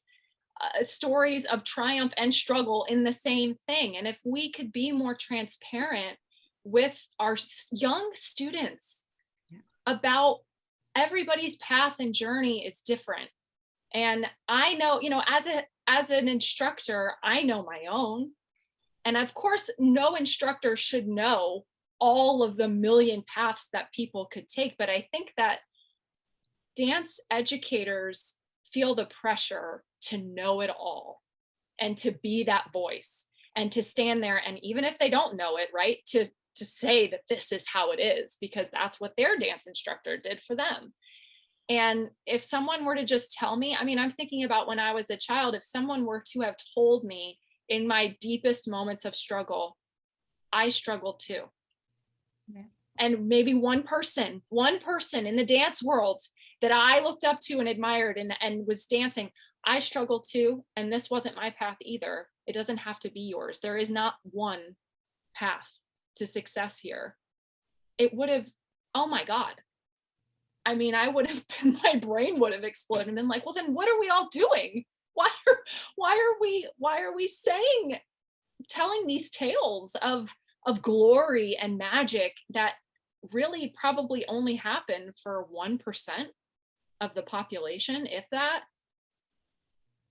stories of triumph and struggle in the same thing. And if we could be more transparent with our young students about everybody's path and journey is different. And I know, as an instructor, I know my own. And of course, no instructor should know all of the million paths that people could take. But I think that dance educators feel the pressure to know it all and to be that voice and to stand there. And even if they don't know it, right, to say that this is how it is, because that's what their dance instructor did for them. And if someone were to just tell me, I mean, I'm thinking about when I was a child, if someone were to have told me in my deepest moments of struggle, I struggle too. Yeah. And maybe one person in the dance world that I looked up to and admired and was dancing, I struggle too. And this wasn't my path either. It doesn't have to be yours. There is not one path to success here. It would have, oh my God. I mean, my brain would have exploded and been like, well, then what are we all doing? Why are we telling these tales of glory and magic that really probably only happen for 1% of the population, if that?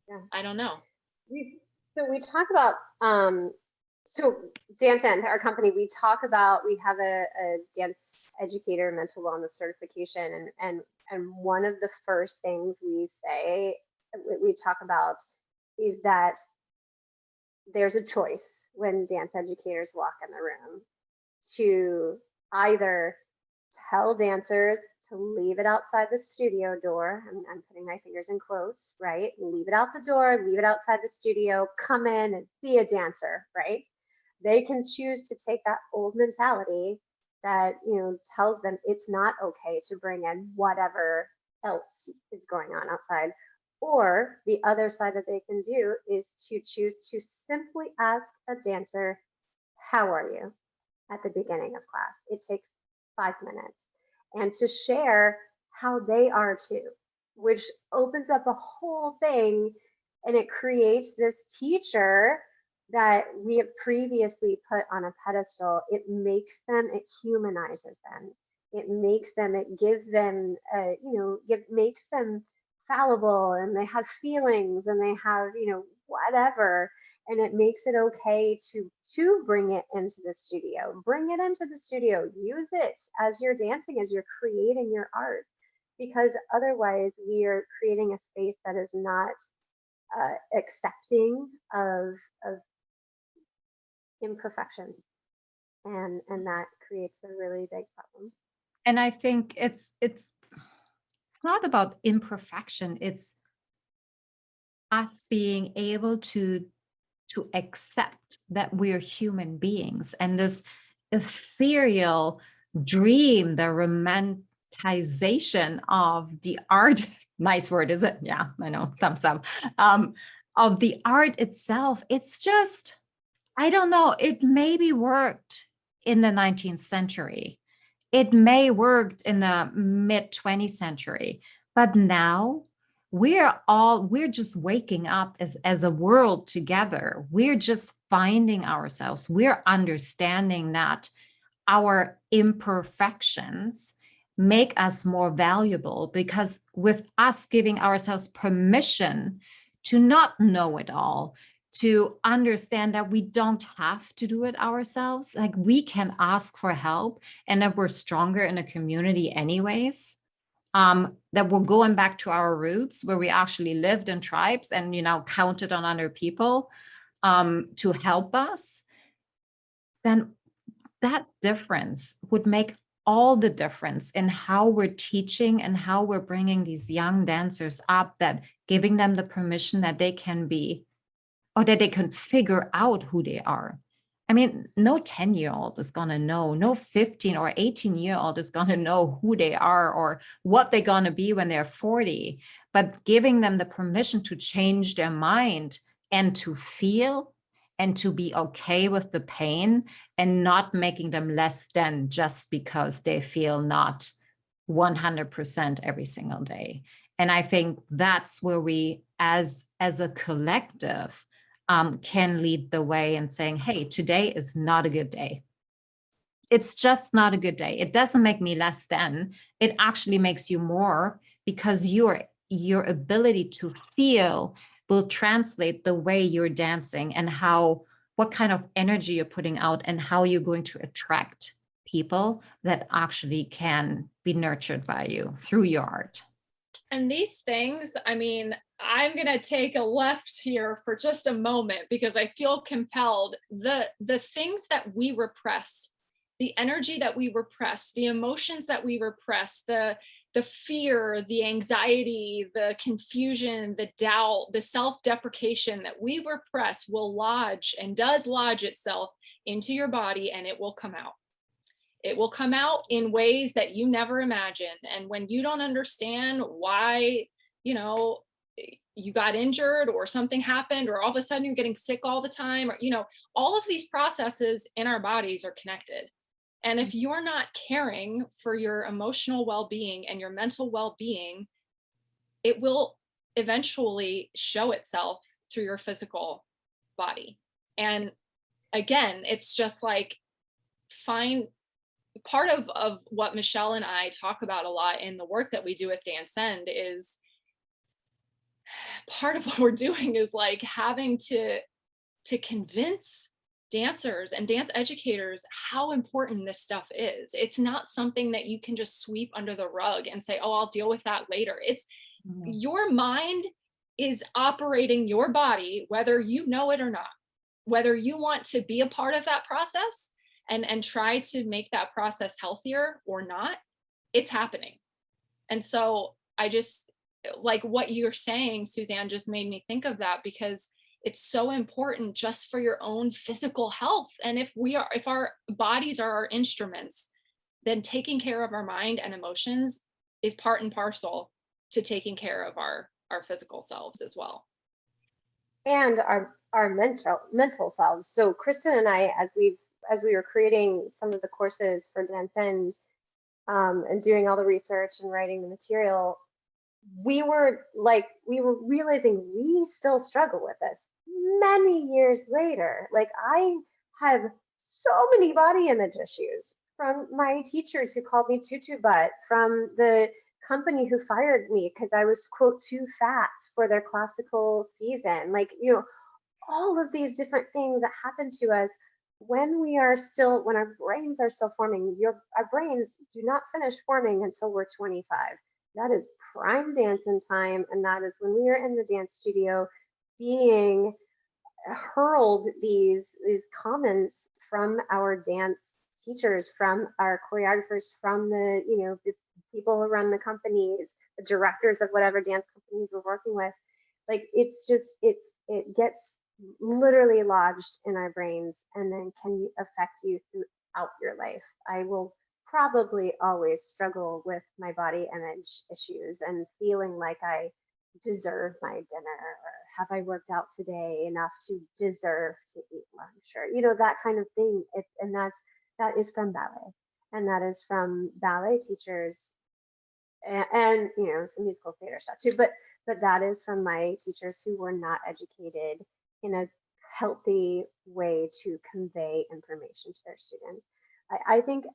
Yeah. I don't know. We talk about so Danscend, our company, we have a dance educator mental wellness certification, and one of the first things we talk about is that there's a choice when dance educators walk in the room to either tell dancers to leave it outside the studio door. I'm putting my fingers in quotes, right? Leave it out the door, leave it outside the studio, come in and be a dancer, right? They can choose to take that old mentality that, tells them it's not okay to bring in whatever else is going on outside. Or the other side that they can do is to choose to simply ask a dancer, how are you, at the beginning of class. It takes 5 minutes. And to share how they are too, which opens up a whole thing, and it creates this teacher that we have previously put on a pedestal. It makes them, it humanizes them. It gives them, makes them fallible, and they have feelings, and they have, whatever. And it makes it okay to bring it into the studio. Bring it into the studio. Use it as you're dancing, as you're creating your art, because otherwise we are creating a space that is not accepting of imperfection, and that creates a really big problem. And I think it's not about imperfection. It's us being able to accept that we're human beings, and this ethereal dream, the romanticization of the art, nice word, is it? Yeah, I know, thumbs up, of the art itself. It's just, I don't know, it maybe worked in the 19th century. It may worked in the mid 20th century, but now we're just waking up as a world together. We're just finding ourselves. We're understanding that our imperfections make us more valuable, because with us giving ourselves permission to not know it all, to understand that we don't have to do it ourselves, like we can ask for help, and that we're stronger in a community anyways. That we're going back to our roots, where we actually lived in tribes and, counted on other people to help us, then that difference would make all the difference in how we're teaching and how we're bringing these young dancers up, that giving them the permission that they can be, or that they can figure out who they are. I mean, no 10-year-old is going to know, no 15 or 18-year-old is going to know who they are or what they're going to be when they're 40, but giving them the permission to change their mind and to feel and to be okay with the pain, and not making them less than just because they feel not 100% every single day. And I think that's where we, as a collective, can lead the way in saying, hey, today is not a good day. it's just not a good day. It doesn't make me less than. It actually makes you more, because your ability to feel will translate the way you're dancing and what kind of energy you're putting out, and how you're going to attract people that actually can be nurtured by you through your art. And these things, I mean, I'm going to take a left here for just a moment because I feel compelled. The things that we repress, the energy that we repress, the emotions that we repress, the fear, the anxiety, the confusion, the doubt, the self-deprecation that we repress will lodge and does lodge itself into your body, and it will come out. It will come out in ways that you never imagined. And when you don't understand why, you got injured or something happened, or all of a sudden you're getting sick all the time, or, all of these processes in our bodies are connected. And if you're not caring for your emotional well-being and your mental well-being, it will eventually show itself through your physical body. And again, it's just like, find part of what Michelle and I talk about a lot in the work that we do with Danscend is part of what we're doing is like having to convince dancers and dance educators how important this stuff is. It's not something that you can just sweep under the rug and say, oh, I'll deal with that later. It's your mind is operating your body, whether you know it or not, whether you want to be a part of that process and try to make that process healthier or not, it's happening. And so I just, like what you're saying, Suzanne, just made me think of that, because it's so important just for your own physical health. And if our bodies are our instruments, then taking care of our mind and emotions is part and parcel to taking care of our physical selves as well. And our mental selves. So Kristin and I, as we were creating some of the courses for Danscend, and doing all the research and writing the material, we were realizing we still struggle with this many years later. Like, I have so many body image issues from my teachers who called me tutu butt, from the company who fired me because I was, quote, too fat for their classical season. Like, all of these different things that happen to us when our brains are still forming. Our brains do not finish forming until we're 25. That is prime dancing time, and that is when we are in the dance studio being hurled these comments from our dance teachers, from our choreographers, from the people who run the companies, the directors of whatever dance companies we're working with. Like, it's just it gets literally lodged in our brains, and then can affect you throughout your life. I will probably always struggle with my body image issues and feeling like I deserve my dinner, or have I worked out today enough to deserve to eat lunch, or that kind of thing. And that is from ballet, and that is from ballet teachers, and some musical theater stuff too, but that is from my teachers who were not educated in a healthy way to convey information to their students. I think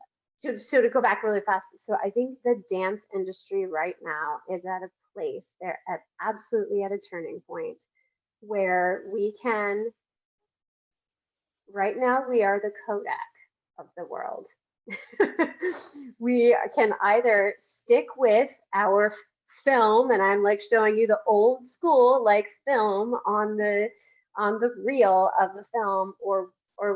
to go back really fast. So I think the dance industry right now is at a place, they're absolutely at a turning point where right now we are the Kodak of the world. We can either stick with our film, and I'm like showing you the old school like film on the reel of the film, or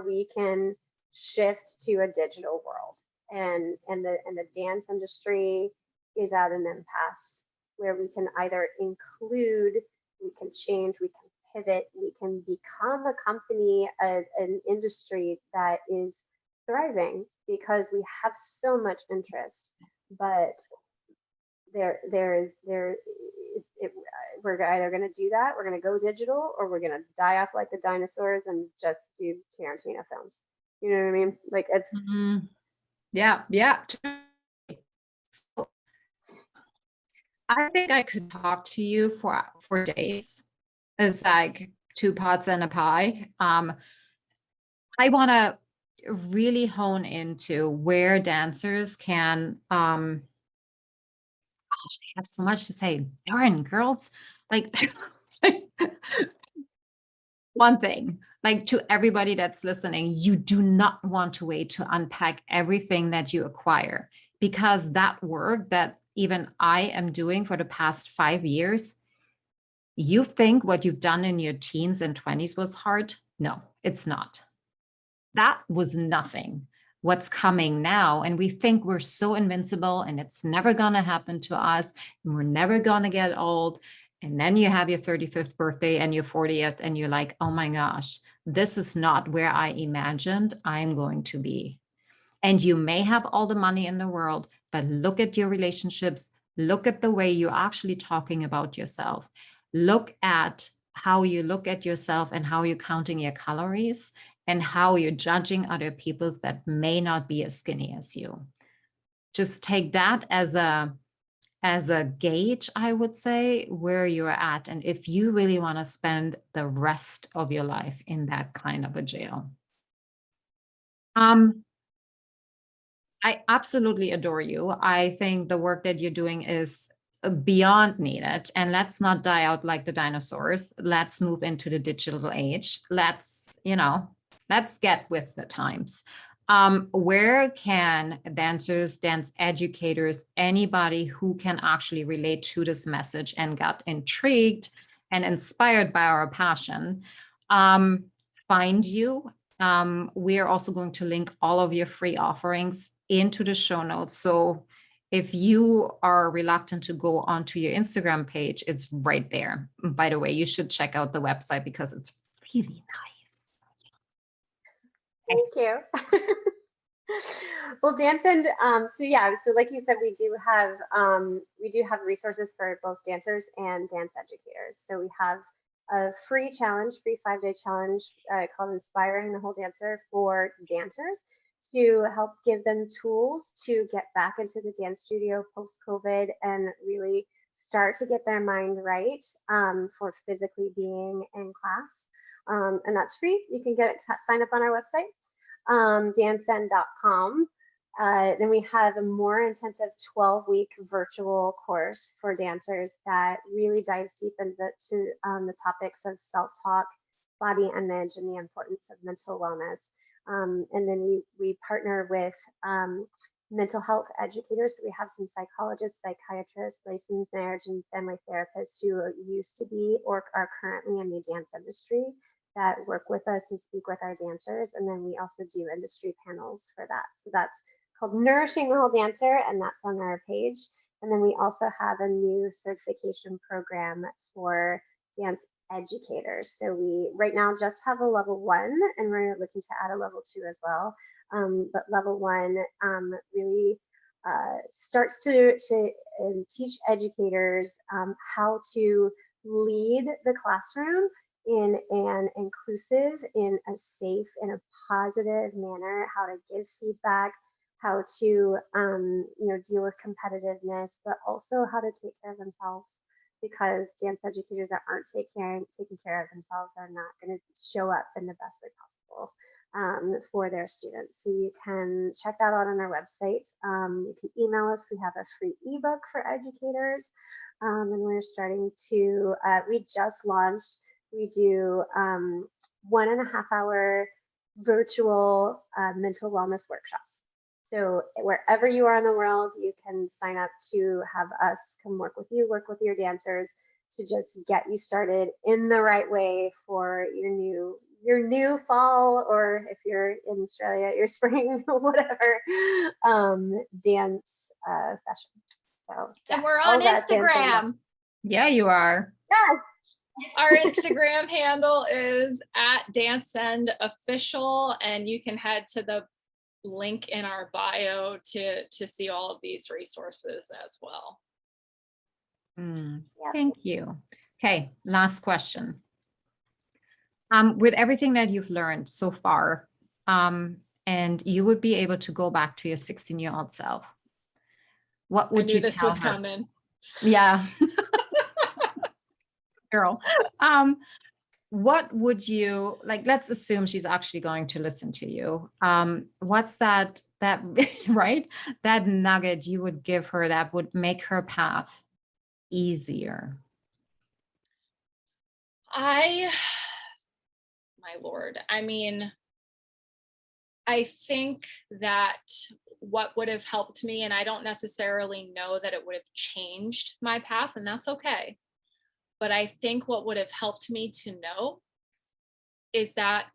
we can shift to a digital world. And the dance industry is at an impasse where we can either include, we can change, we can pivot, we can become a company, an industry that is thriving because we have so much interest. But we're either going to do that, we're going to go digital, or we're going to die off like the dinosaurs and just do Tarantino films. You know what I mean? Like, it's Yeah. So, I think I could talk to you for days. It's like two pots and a pie. I want to really hone into where dancers can, gosh, I have so much to say. Darn, girls, like, one thing, like to everybody that's listening, you do not want to wait to unpack everything that you acquire, because that work that even I am doing for the past 5 years, you think what you've done in your teens and 20s was hard? No, it's not. That was nothing. What's coming now, and we think we're so invincible and it's never going to happen to us and we're never going to get old. And then you have your 35th birthday and your 40th, and you're like, oh my gosh, this is not where I imagined I'm going to be. And you may have all the money in the world, but look at your relationships. Look at the way you're actually talking about yourself. Look at how you look at yourself and how you're counting your calories and how you're judging other people's that may not be as skinny as you. Just take that as a gauge, I would say, where you're at, and if you really want to spend the rest of your life in that kind of a jail. I absolutely adore you. I think the work that you're doing is beyond needed, and let's not die out like the dinosaurs. Let's move into the digital age. Let's get with the times. Where can dancers, dance educators, anybody who can actually relate to this message and got intrigued and inspired by our passion, find you? We are also going to link all of your free offerings into the show notes. So if you are reluctant to go onto your Instagram page, it's right there. By the way, you should check out the website because it's really nice. Thank you. Well, Danscend, so like you said, we do have resources for both dancers and dance educators. So we have a free 5-day challenge called Inspiring the Whole Dancer for dancers, to help give them tools to get back into the dance studio post-COVID and really start to get their mind right for physically being in class. And that's free. You can sign up on our website, danscend.com. Then we have a more intensive 12-week virtual course for dancers that really dives deep into the topics of self-talk, body image, and the importance of mental wellness. And then we partner with mental health educators. So we have some psychologists, psychiatrists, licensed marriage and family therapists who used to be or are currently in the dance industry that work with us and speak with our dancers. And then we also do industry panels for that. So that's called Nourishing the Whole Dancer, and that's on our page. And then we also have a new certification program for dance educators. So we right now just have a level 1, and we're looking to add a level 2 as well. But level 1 really starts to teach educators how to lead the classroom in an inclusive, in a safe, in a positive manner, how to give feedback, how to deal with competitiveness, but also how to take care of themselves, because dance educators that aren't taking care of themselves are not going to show up in the best way possible for their students. So you can check that out on our website. You can email us. We have a free ebook for educators, and we're starting to, we just launched, we do 1.5 hour virtual mental wellness workshops. So wherever you are in the world, you can sign up to have us come work with you, work with your dancers to just get you started in the right way for your new fall, or if you're in Australia, your spring, whatever, dance session. So, yeah, and we're on Instagram. Yeah, you are. Yes. Our Instagram handle is @Danscend Official, and you can head to the link in our bio to see all of these resources as well. Thank you. Okay, last question. With everything that you've learned so far, and you would be able to go back to your 16-year-old self, what would you tell her? This was coming. Yeah. Girl. what would you like? Let's assume she's actually going to listen to you. What's that right? That nugget you would give her that would make her path easier? My Lord, I mean, I think that what would have helped me, and I don't necessarily know that it would have changed my path, and that's okay. But I think what would have helped me to know is that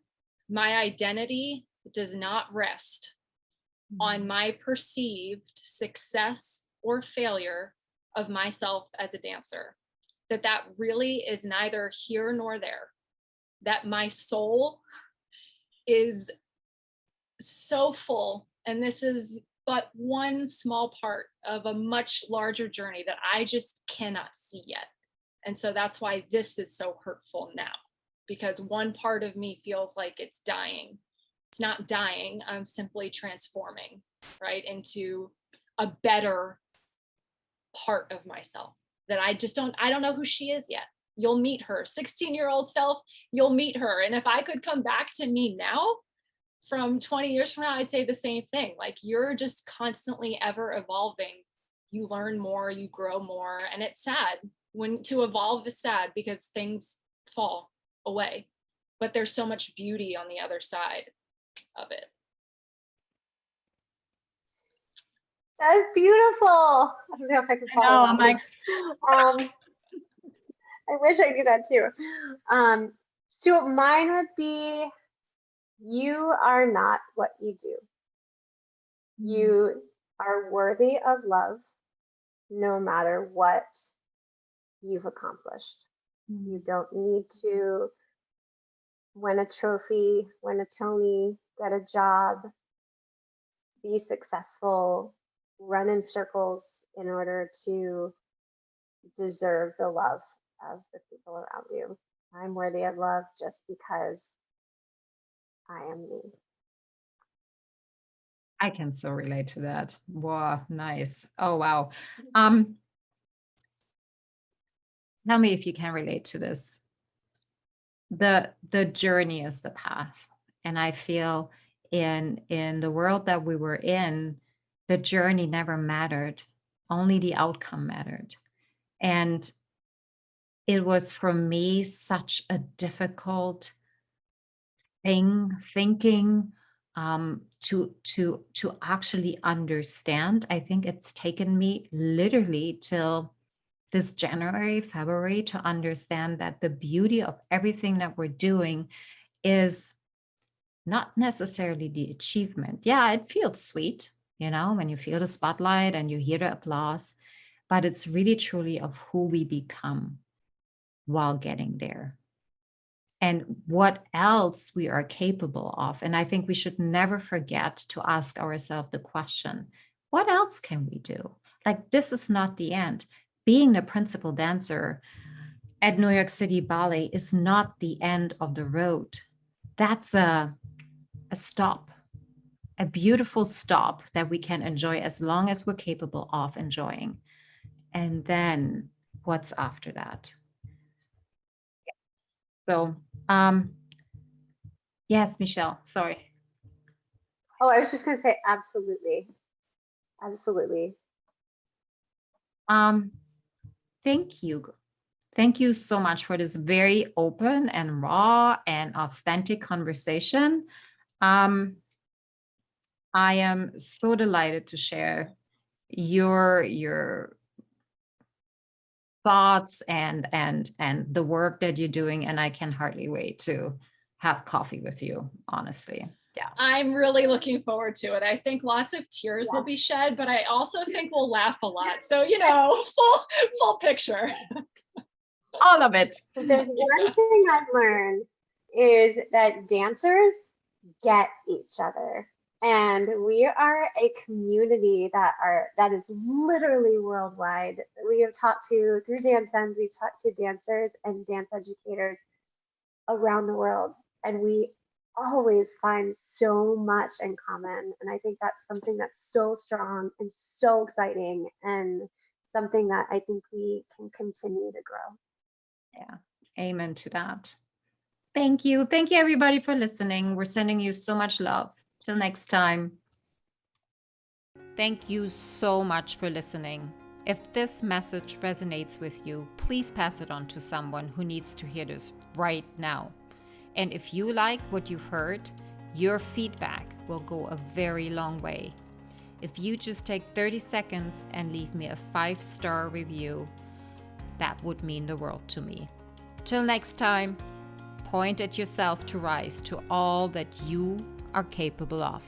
my identity does not rest on my perceived success or failure of myself as a dancer. That really is neither here nor there. That my soul is so full, and this is but one small part of a much larger journey that I just cannot see yet. And so that's why this is so hurtful now, because one part of me feels like it's dying. It's not dying, I'm simply transforming, right, into a better part of myself that I don't know who she is yet. You'll meet her 16-year-old self, you'll meet her. And if I could come back to me now from 20 years from now, I'd say the same thing. Like, you're just constantly ever evolving. You learn more, you grow more. And it's sad when to evolve is sad because things fall away, but there's so much beauty on the other side of it. That is beautiful. I don't know if I can follow that. I'm like, I wish I knew that too. So mine would be, you are not what you do. You are worthy of love no matter what you've accomplished. You don't need to win a trophy, win a Tony, get a job, be successful, run in circles in order to deserve the love of the people around you. I'm worthy of love just because I am me. I can so relate to that. Wow, nice. Oh, wow. Tell me if you can relate to this. The journey is the path. And I feel in the world that we were in, the journey never mattered. Only the outcome mattered. And it was for me such a difficult thinking to actually understand. I think it's taken me literally till this January, February to understand that the beauty of everything that we're doing is not necessarily the achievement. Yeah, it feels sweet, when you feel the spotlight and you hear the applause, but it's really truly of who we become while getting there and what else we are capable of. And I think we should never forget to ask ourselves the question, what else can we do? Like, this is not the end. Being the principal dancer at New York City Ballet is not the end of the road. That's a stop, a beautiful stop that we can enjoy as long as we're capable of enjoying. And then what's after that? So, yes, Michelle, sorry. Oh, I was just going to say, absolutely. Absolutely. Thank you. Thank you so much for this very open and raw and authentic conversation. I am so delighted to share your thoughts and the work that you're doing, and I can hardly wait to have coffee with you, honestly. Yeah. I'm really looking forward to it. I think lots of tears will be shed, but I also think we'll laugh a lot. So, full picture. All of it. There's one thing I've learned is that dancers get each other. And we are a community that is literally worldwide. We have talked to, through Danscend, we've talked to dancers and dance educators around the world. And we always find so much in common. And I think that's something that's so strong and so exciting, and something that I think we can continue to grow. Yeah, amen to that. Thank you. Thank you, everybody, for listening. We're sending you so much love. Till next time. Thank you so much for listening. If this message resonates with you, please pass it on to someone who needs to hear this right now. And if you like what you've heard, your feedback will go a very long way. If you just take 30 seconds and leave me a 5-star review, that would mean the world to me. Till next time, point at yourself to rise to all that you are capable of.